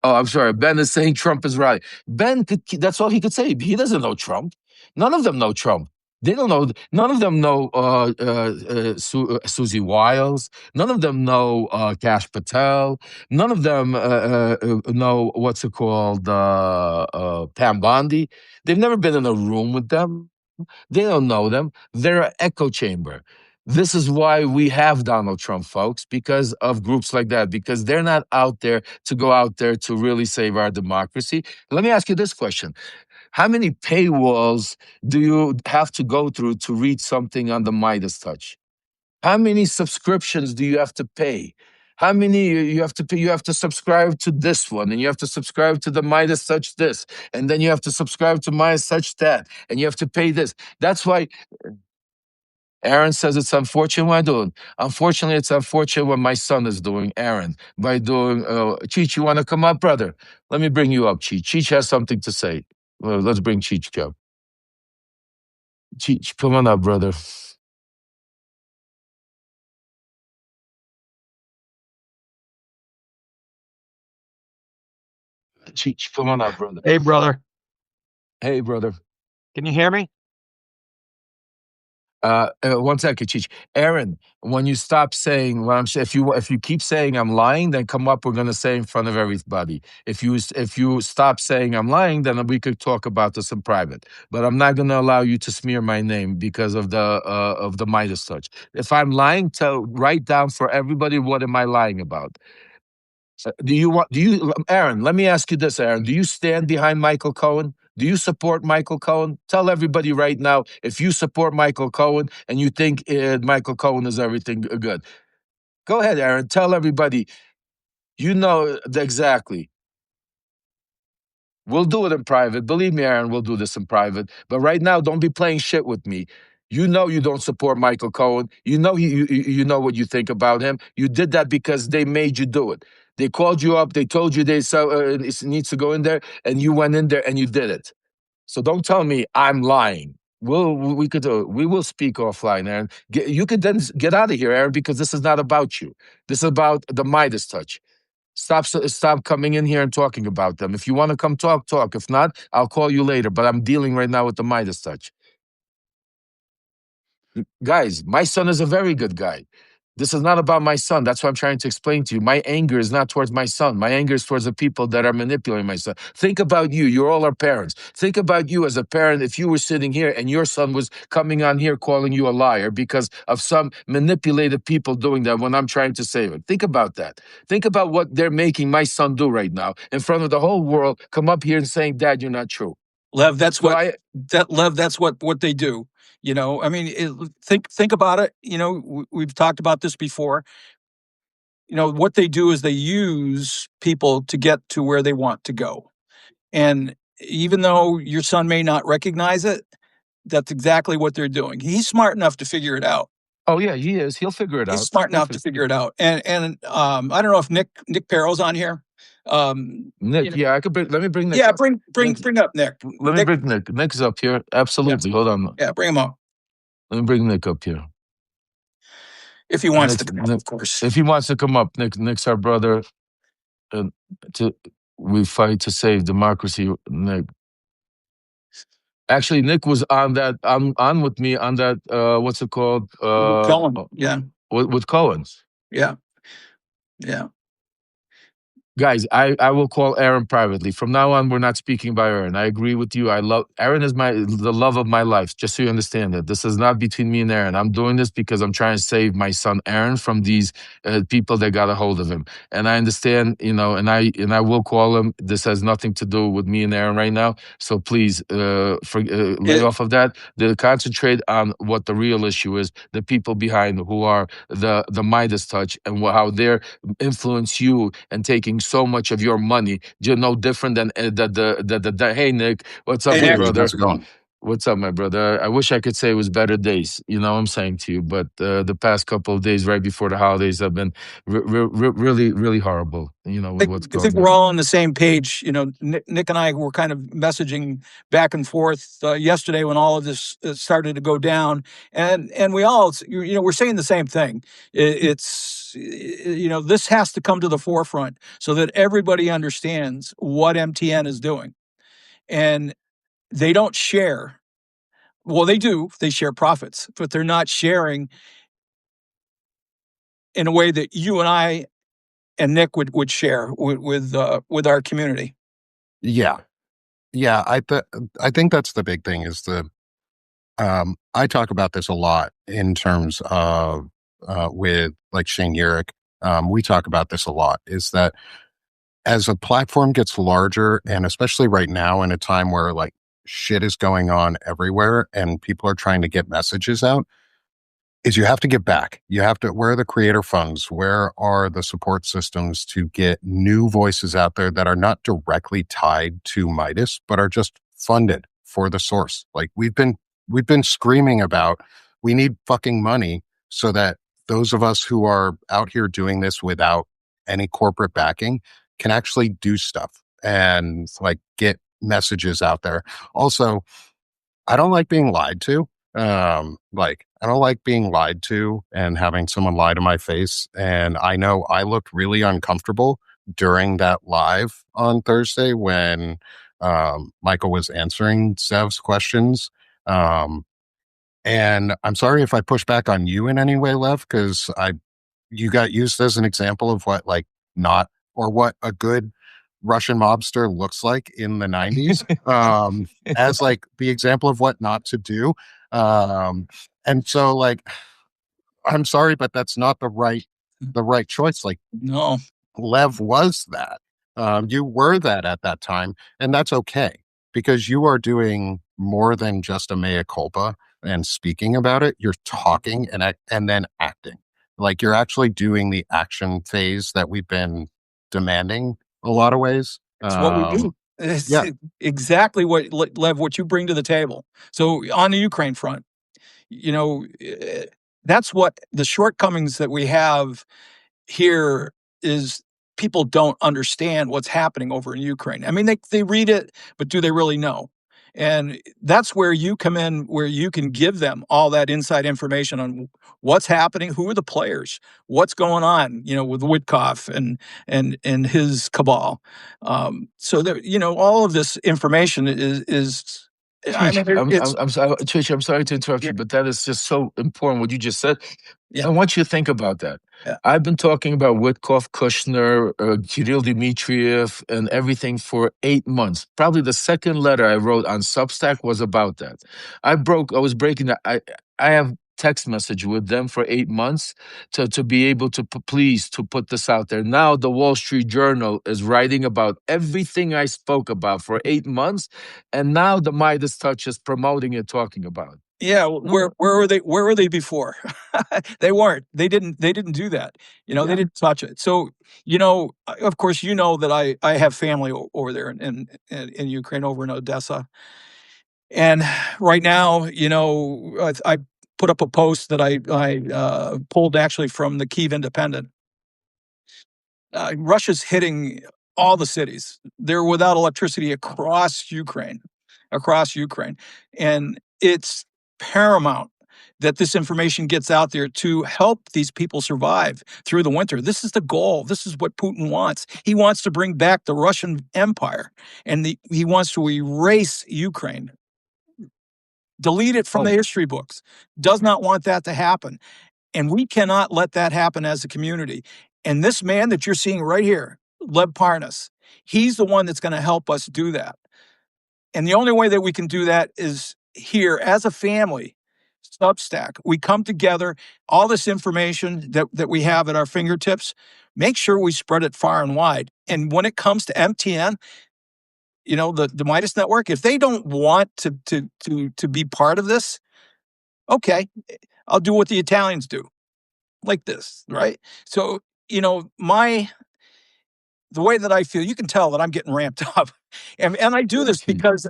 Oh, I'm sorry. Ben is saying Trump is right. That's all he could say. He doesn't know Trump. None of them know Trump. They don't know. None of them know Susie Wiles. None of them know Cash Patel. None of them know what's it called, Pam Bondi. They've never been in a room with them. They don't know them. They're an echo chamber. This is why we have Donald Trump, folks, because of groups like that, because they're not out there to go out there to really save our democracy. Let me ask you this question. How many paywalls do you have to go through to read something on the Midas Touch? How many subscriptions do you have to pay? How many you have to pay? You have to subscribe to this one, and you have to subscribe to the Midas Touch this, and then you have to subscribe to Midas Touch that, and you have to pay this. That's why Aaron says it's unfortunate what I do. Unfortunately, it's unfortunate what my son is doing, Aaron, by doing. Cheech, you want to come up, brother? Let me bring you up, Cheech. Cheech has something to say. Well, let's bring Cheech up. Cheech, come on up, brother. Cheech, come on up, brother. Hey, brother. Hey, brother. Can you hear me? One second, Cheech. Aaron, when you stop saying what I'm saying, if you keep saying I'm lying, then come up. We're gonna say in front of everybody. If you stop saying I'm lying, then we could talk about this in private. But I'm not gonna allow you to smear my name because of the Midas touch. If I'm lying, write down for everybody what am I lying about. Do you, Aaron? Let me ask you this, Aaron. Do you stand behind Michael Cohen? Do you support Michael Cohen? Tell everybody right now if you support Michael Cohen and you think Michael Cohen is everything good. Go ahead, Aaron. Tell everybody. You know exactly. We'll do it in private. Believe me, Aaron, we'll do this in private. But right now, don't be playing shit with me. You know you don't support Michael Cohen. You know you know what you think about him. You did that because they made you do it. They called you up. They told you it needs to go in there, and you went in there and you did it. So don't tell me I'm lying. We will speak offline, Aaron. You could then get out of here, Aaron, because this is not about you. This is about the Midas touch. Stop coming in here and talking about them. If you want to come talk, talk. If not, I'll call you later. But I'm dealing right now with the Midas touch. Guys, my son is a very good guy. This is not about my son. That's what I'm trying to explain to you. My anger is not towards my son. My anger is towards the people that are manipulating my son. Think about you. You're all our parents. Think about you as a parent if you were sitting here and your son was coming on here calling you a liar because of some manipulated people doing that when I'm trying to save him. Think about that. Think about what they're making my son do right now in front of the whole world. Come up here and saying, Dad, you're not true. Lev, that's So that's what they do. I mean, think about it. We've talked about this before. What they do is they use people to get to where they want to go. And even though your son may not recognize it, that's exactly what they're doing. He's smart enough to figure it out. Oh yeah, he is. He'll figure it out. He's smart enough to figure it out. And I don't know if Nick Perro's on here. Nick, yeah, I could bring. Let me bring Nick. Yeah, up. bring up Nick. Let me bring Nick. Nick's up here. Absolutely. Yeah. Hold on. Yeah, bring him up. Let me bring Nick up here. If he wants to come up, of course. If he wants to come up, Nick's our brother. We fight to save democracy. Nick. Actually, Nick was on that on with me on that what's it called? Cohen. Yeah. With Cohen's. Yeah. Yeah. Guys, I will call Aaron privately. From now on, we're not speaking about Aaron. I agree with you. Aaron is the love of my life, just so you understand that. This is not between me and Aaron. I'm doing this because I'm trying to save my son Aaron from these people that got a hold of him. And I understand, and I will call him. This has nothing to do with me and Aaron right now. So please lay off of that. Concentrate on what the real issue is, the people behind who are the Midas touch and how they're influence you and taking so much of your money. You're no different than hey Nick, what's up, my brother? How's it going? What's up, my brother? I wish I could say it was better days. You know what I'm saying to you, but the past couple of days right before the holidays have been really, really horrible. With what's going on. I think we're all on the same page. Nick and I were kind of messaging back and forth yesterday when all of this started to go down, and we all, we're saying the same thing. This has to come to the forefront so that everybody understands what MTN is doing, and they don't share. Well, they do. They share profits, but they're not sharing in a way that you and I and Nick would share with our community. Yeah. I think that's the big thing is I talk about this a lot in terms of with like Shane Yerrick. We talk about this a lot is that as a platform gets larger, and especially right now in a time where like shit is going on everywhere and people are trying to get messages out, is you have to give back. You have to, where are the creator funds? Where are the support systems to get new voices out there that are not directly tied to Midas, but are just funded for the source? Like we've been screaming about, we need fucking money so that those of us who are out here doing this without any corporate backing can actually do stuff and like get messages out there. Also, I don't like being lied to. I don't like being lied to and having someone lie to my face. And I know I looked really uncomfortable during that live on Thursday when Michael was answering Sev's questions. And I'm sorry if I push back on you in any way, Lev, because you got used as an example of what what a good Russian mobster looks like in the 90s, as like the example of what not to do. And so like, I'm sorry, but that's not the right choice. Like, no, Lev was that. You were that at that time, and that's okay. because you are doing more than just a mea culpa and speaking about it. You're talking and then acting. Like you're actually doing the action phase that we've been demanding a lot of ways. It's what we do. It's Yeah, exactly what Lev, what you bring to the table. So on the Ukraine front, you know, that's what the shortcomings that we have here is people don't understand what's happening over in Ukraine. I mean, they read it, but do they really know? And that's where you come in, where you can give them all that inside information on what's happening, who are the players, what's going on, with Witkoff and his cabal. So that all of this information is I Cheech, mean, it's I'm sorry, Cheech, I'm sorry to interrupt yeah, you, but that is just so important what you just said. yeah, I want you to think about that. yeah. I've been talking about Witkoff, Kushner, Kirill Dmitriev, and everything for 8 months. Probably the second letter I wrote on Substack was about that. I was breaking that. I have text message with them for 8 months to be able to please to put this out there. Now the Wall Street Journal is writing about everything I spoke about for 8 months, and now the Midas Touch is promoting and talking about. Yeah, Mm, where were they? Where were they before? They weren't. They didn't do that. They yeah. didn't touch it. So, of course, that I have family over there in Ukraine, over in Odessa, and right now, I put up a post that I pulled actually from the Kyiv Independent. Russia's hitting all the cities. They're without electricity across Ukraine, and it's paramount that this information gets out there to help these people survive through the winter. This is the goal. This is what Putin wants. He wants to bring back the Russian Empire, and he wants to erase Ukraine, delete it from the Oh, history books. Does not want that to happen. And we cannot let that happen as a community. And this man that you're seeing right here, Lev Parnas, he's the one that's going to help us do that. And the only way that we can do that is here as a family, Substack. We come together, all this information that we have at our fingertips, make sure we spread it far and wide. And when it comes to MTN, the Midas Network, if they don't want to be part of this, okay, I'll do what the Italians do, like this, right? So, the way that I feel, you can tell that I'm getting ramped up. And I do this Cheech.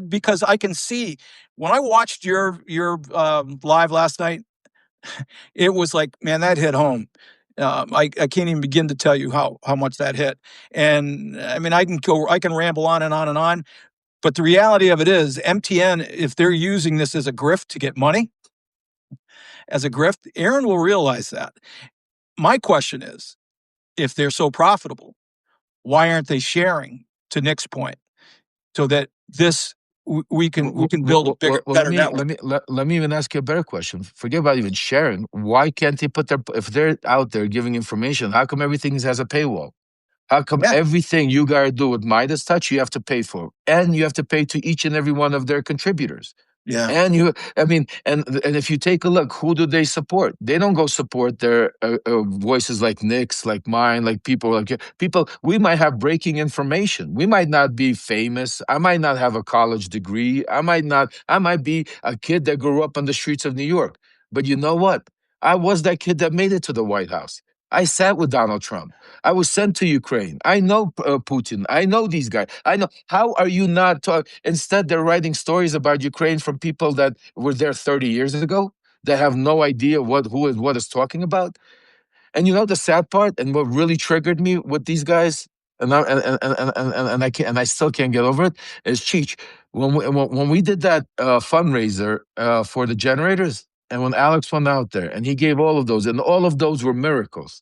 because I can see when I watched your live last night, it was like, man, that hit home. I can't even begin to tell you how much that hit. And I mean, I can ramble on and on and on. But the reality of it is, MTN, if they're using this as a grift to get money, Aaron will realize that. My question is, if they're so profitable, why aren't they sharing, to Nick's point, so that we can build a bigger, Well, better network? let me even ask you a better question. Forget about even sharing. Why can't they put if they're out there giving information? How come everything has a paywall? How come Yeah, everything you gotta do with Midas Touch you have to pay for, and you have to pay to each and every one of their contributors? yeah, And I mean, and if you take a look, who do they support? They don't go support their voices like Nick's, like mine, like people like people. We might have breaking information. We might not be famous. I might not have a college degree. I might not. I might be a kid that grew up on the streets of New York. But you know what? I was that kid that made it to the White House. I sat with Donald Trump. I was sent to Ukraine. I know Putin. I know these guys. I know. How are you not instead, they're writing stories about Ukraine from people that were there 30 years ago that have no idea what is talking about. And you know the sad part, and what really triggered me with these guys, and I can't, and I still can't get over it, is Cheech. When we did that fundraiser for the generators, and when Alex went out there and he gave all of those, and all of those were miracles,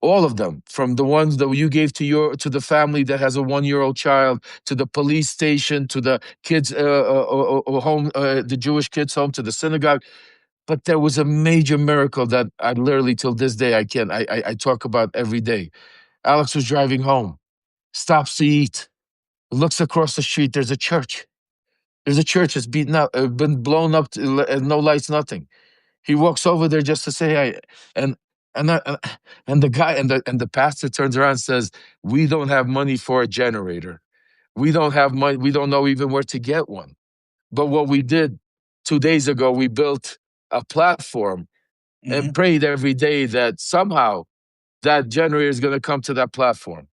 all of them, from the ones that you gave to the family that has a 1-year-old child, to the police station, to the kids home, the Jewish kids home, to the synagogue. But there was a major miracle that I literally, till this day, I talk about every day. Alex was driving home, stops to eat, looks across the street. There's a church. There's a church that's beaten up, been blown up, no lights, nothing. He walks over there just to say hey, and and the guy and the pastor turns around and says, "We don't have money for a generator." We don't have money. We don't know even where to get one. But what we did 2 days ago, we built a platform and prayed every day that somehow that generator is going to come to that platform.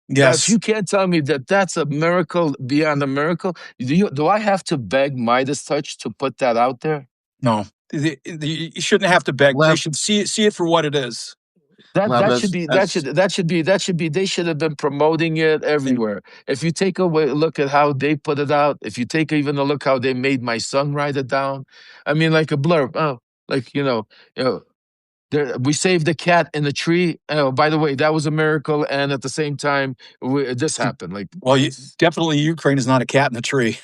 Now, if Yes. you can't tell me that that's a miracle beyond a miracle, do I have to beg Meidas Touch to put that out there? No. You shouldn't have to beg. They Lev, should see it for what it is. That Lev, should be they should have been promoting it And everywhere. If you take a look at how they put it out, if you take even a look how they made my son write it down, I mean like a blurb. Oh, like we saved the cat in the tree. Oh, by the way, that was a miracle, and at the same time, this happened. Like, well, definitely Ukraine is not a cat in the tree.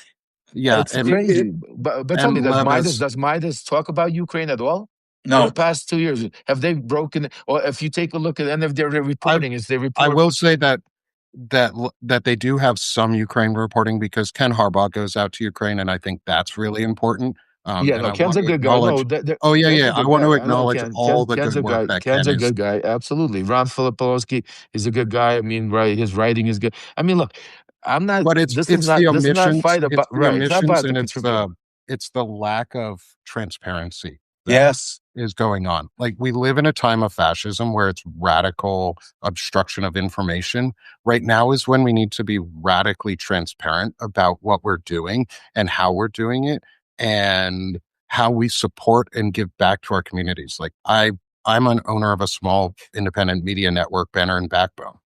yeah, it's crazy. But tell me, and Lev, Does Midas talk about Ukraine at all? For the No. past 2 years, have they broken? Or if you take a look at, and if they're I reporting, is they I report? will say that they do have some Ukraine reporting because Ken Harbaugh goes out to Ukraine, and I think that's really important. Yeah, And no, I Ken's want a to good guy. No, acknowledge. Oh yeah, Ken's yeah. a I good want to guy. I know acknowledge all the Ken's good a work guy. that Ken's Ken a is. good guy. Absolutely. Ron Filipowski, he's a good guy. I mean, right, his writing is good. I mean, look, I'm not. But This is not a fight it's about the right. It's not omissions, about the and contributor. it's the lack of transparency that Yes. is going on. Like we live in a time of fascism where it's radical obstruction of information. Right now is when we need to be radically transparent about what we're doing and how we're doing it and how we support and give back to our communities. Like I'm an owner of a small independent media network, Banner and Backbone.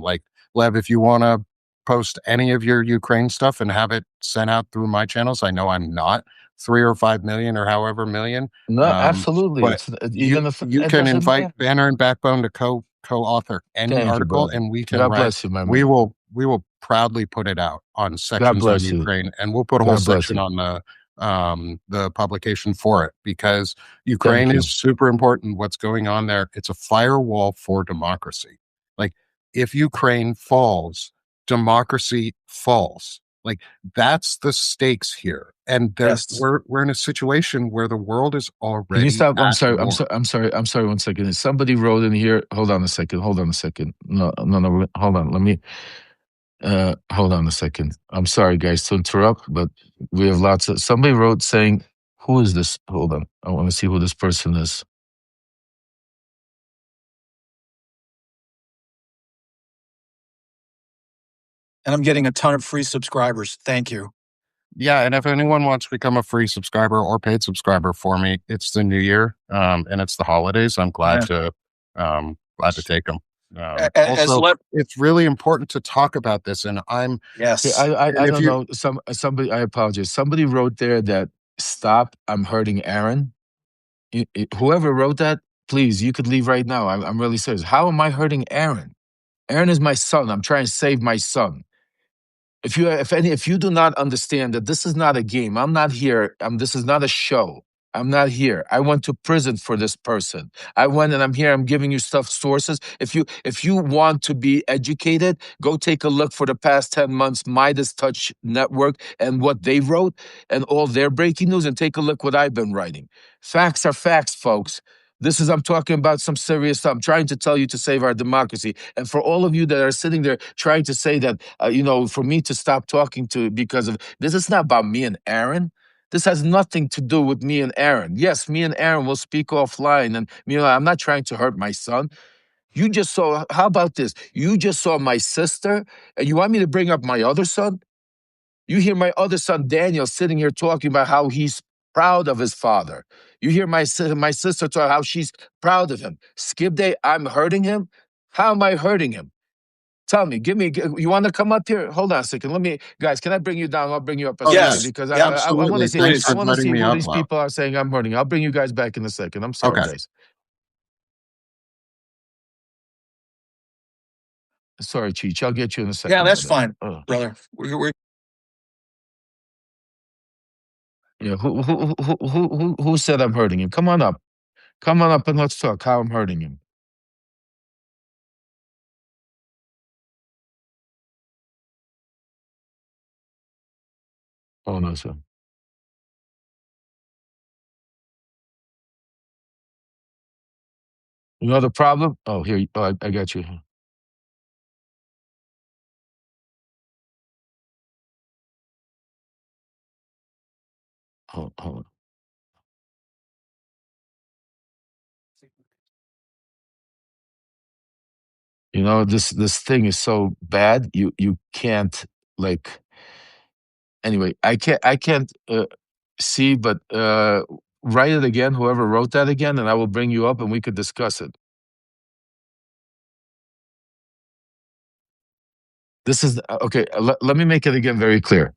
Like Lev, if you want to post any of your Ukraine stuff and have it sent out through my channels, I know I'm not 3 or 5 million or however million. No, absolutely. But It's even if you it can doesn't invite matter. Banner and Backbone to co-author any Thank you, article, brother. and we can God write. bless you, my man. We will proudly put it out on God sections on bless you. Ukraine, and we'll put a whole God bless section you. on the publication for it because Ukraine Thank is you. super important. What's going on there? It's a firewall for democracy. Like if Ukraine falls, democracy falls. Like that's the stakes here. And Yes. we're in a situation where the world is Can you already stop? I'm at sorry. I'm war. sorry. I'm sorry. I'm sorry. 1 second. Somebody wrote in here. Hold on a second. Hold on a second. No, no, no. Hold on. Let me. Hold on a second. I'm sorry, guys, to interrupt, but we have lots of. Somebody wrote saying, "Who is this?" Hold on. I want to see who this person is. And I'm getting a ton of free subscribers. Thank you. Yeah, and if anyone wants to become a free subscriber or paid subscriber for me, it's the new year, and it's the holidays. I'm Yeah. glad to take them. As Also, it's really important to talk about this, and Okay, yes. I if don't you know. Somebody. I apologize. Somebody wrote there that stop. I'm hurting Aaron. Whoever wrote that, please, you could leave right now. I'm really serious. How am I hurting Aaron? Aaron is my son. I'm trying to save my son. If you do not understand that this is not a game, I'm not here. This is not a show. I'm not here. I went to prison for this person. I went and I'm here. I'm giving you stuff sources. If you want to be educated, go take a look for the past 10 months, Midas Touch Network and what they wrote and all their breaking news, and take a look what I've been writing. Facts are facts, folks. I'm talking about some serious stuff. I'm trying to tell you to save our democracy. And for all of you that are sitting there trying to say that, for me to stop talking to because of this, is not about me and Aaron. This has nothing to do with me and Aaron. Yes, me and Aaron will speak offline. And I'm not trying to hurt my son. How about this? You just saw my sister, and you want me to bring up my other son? You hear my other son, Daniel, sitting here talking about how he's proud of his father. You hear my sister talk how she's proud of him. Skip day, I'm hurting him? How am I hurting him? Tell me, you want to come up here? Hold on a second. Guys, can I bring you down? I'll bring you up a oh second yes, Yes. because Yeah, I want to absolutely. see, thanks Please. I for want to letting see me who up, these Lau. people are saying I'm hurting. I'll bring you guys back in a second. I'm sorry, Okay, guys. Sorry, Cheech. I'll get you in a Yeah, second, that's brother. fine, brother. Yeah, who said I'm hurting him? Come on up. Come on up and let's talk how I'm hurting him. Hold on, sir. You know the problem? Oh, here, I got you. hold on. You know, this thing is so bad. You can't like. Anyway, I can't see, but write it again. Whoever wrote that again, and I will bring you up, and we could discuss it. This is okay. Let me make it again very clear.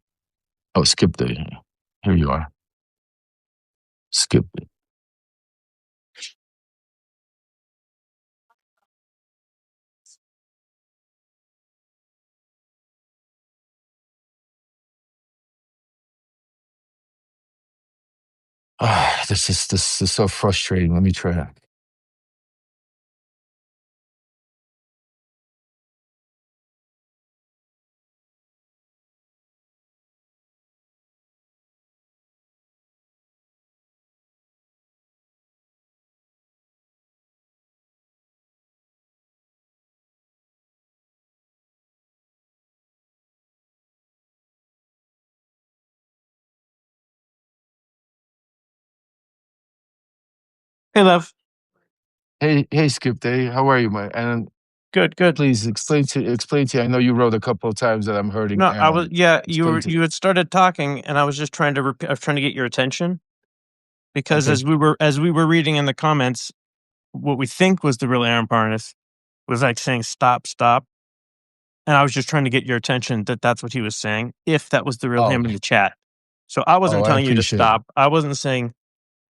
Oh, skip the. Here you are. Skip it. Ah, this is so frustrating. Let me try. Hey, love. Hey, Skip Day. How are you, my? And Good, good. please explain to. I know you wrote a couple of times that I'm hurting No, I was. Aaron. Yeah, Explain to. you had started talking, and I was just trying to. I was trying to get your attention because Okay. as we were reading in the comments, what we think was the real Aaron Parnas was like saying stop, stop, and I was just trying to get your attention that that's what he was saying. If that was the real Oh, him in the chat, so I oh, wasn't I telling you to appreciate it. stop. I wasn't saying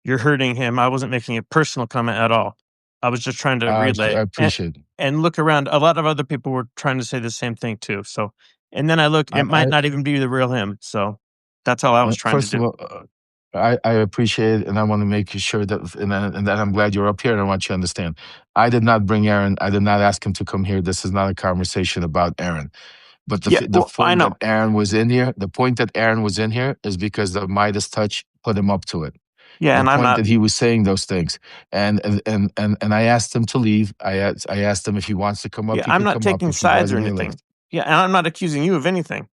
you're hurting him. I wasn't making a personal comment at all. I was just trying to I relay appreciate it. and look around. A lot of other people were trying to say the same thing too. So, and then I look, it might I not even be the real him. So that's all I was trying to First of do. all, I appreciate it, and I want to make sure that, and that I'm glad you're up here, and I want you to understand. I did not bring Aaron. I did not ask him to come here. This is not a conversation about Aaron. But Yeah, the well, I point that know. Aaron was in here, the point that Aaron was in here is because the Midas touch put him up to it. Yeah, The and I'm point not. that he was saying those things, and I asked him to leave. I asked him if he wants to come up, Yeah, he I'm could not come up. taking If he sides or doesn't, he left. anything. Yeah, and I'm not accusing you of anything.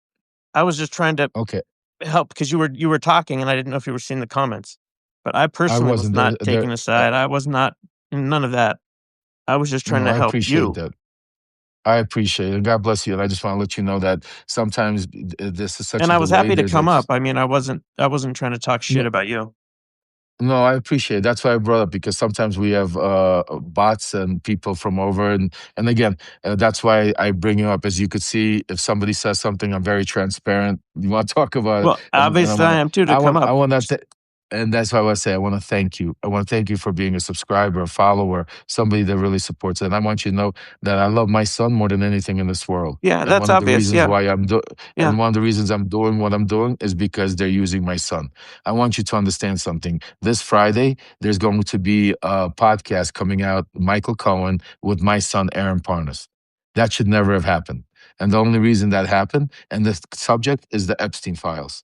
I was just trying to Okay, help because you were talking, and I didn't know if you were seeing the comments. But I I personally was wasn't not there. taking a side. I was not none of that. I was just trying No, to I help appreciate you. that. I appreciate it. And God bless you. And I just want to let you know that sometimes this is such And a I was delay. happy to There's come like, up. I mean, I wasn't trying to talk shit no, about you. no, I appreciate it. That's why I brought up, because sometimes we have bots and people from over, and again, that's why I bring you up. As you could see, if somebody says something, I'm very transparent. You want to talk about it, Well, and obviously I am too to come I up. want to. And that's why I want to say I want to thank you. I want to thank you for being a subscriber, a follower, somebody that really supports it. And I want you to know that I love my son more than anything in this world. Yeah, And that's one of the obvious. reasons Yeah, why yeah. one of the reasons I'm doing what I'm doing is because they're using my son. I want you to understand something. This Friday, there's going to be a podcast coming out, Michael Cohen, with my son, Aaron Parnas. That should never have happened. And the only reason that happened, and the subject is the Epstein files.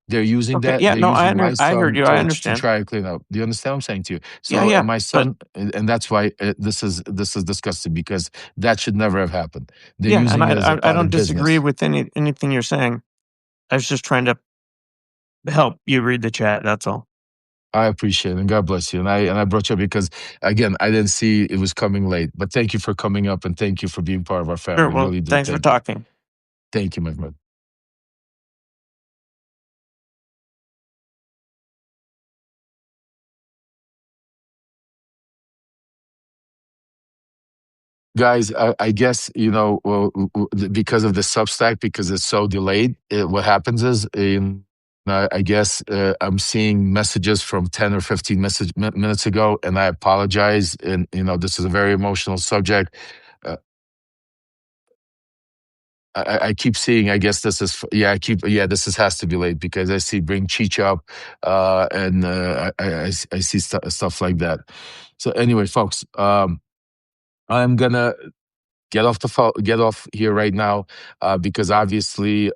They're using Okay. that. Yeah. They're No, using my I heard son you. I to understand. try to clean up. Do you understand what I'm saying to you? Yeah, So, yeah. and my But son, and that's why this is disgusting, because that should never have happened. They're yeah, and using it as a I part don't of disagree business. with anything you're saying. I was just trying to help you read the chat. That's all. I appreciate it, and God bless you. And I brought you up because, again, I didn't see it was coming late. But thank you for coming up, and thank you for being part of our Sure. family. Well, Really do. thanks for Thank you. talking. Thank you, my friend. Guys, I guess, well, because of the Substack, because it's so delayed, what happens is, I guess I'm seeing messages from 10 or 15 minutes ago, and I apologize. And, this is a very emotional subject. Uh, I keep seeing, I guess this is, yeah, this has to be late, because I see bring Cheech up, and I see stuff like that. So anyway, folks, I'm gonna get off here right now, because obviously,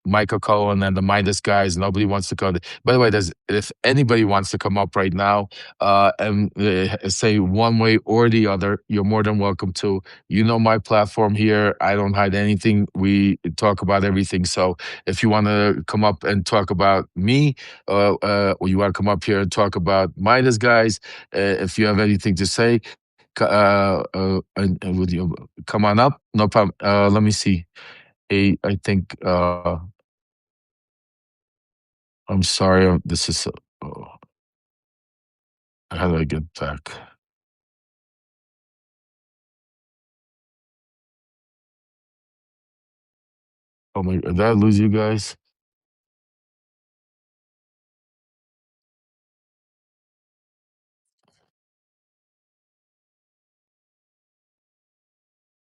Michael Cohen and the Meidas guys. Nobody wants to go. By the way, if anybody wants to come up right now and say one way or the other, you're more than welcome to. You know my platform here. I don't hide anything. We talk about everything. So if you want to come up and talk about me, or you want to come up here and talk about Midas guys, if you have anything to say, and would you come on up? No problem. Let me see. I think. I'm sorry. This is. How do I get back? Oh my! Did I lose you guys?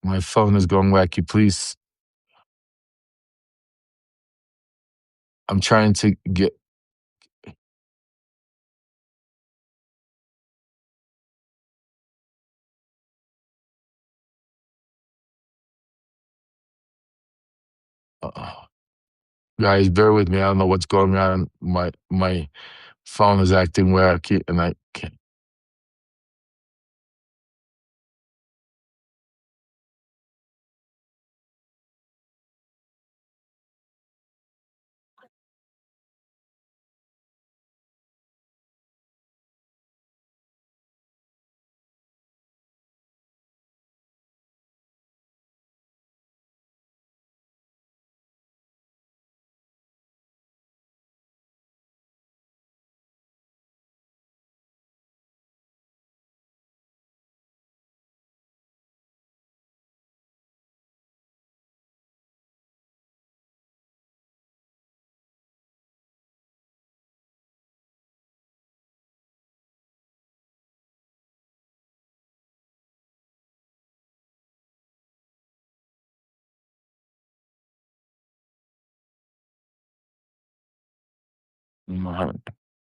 My phone is going wacky. Please. I'm trying to get. Uh, guys, bear with me. I don't know what's going on. My phone is acting wacky, and I can't.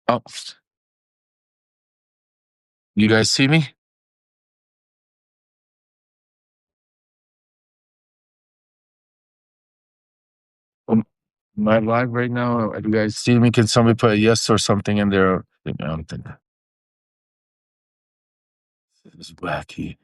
Oh, you guys see me? Am I live right now? Do you guys see me? Can somebody put a yes or something in there? I don't think this is wacky.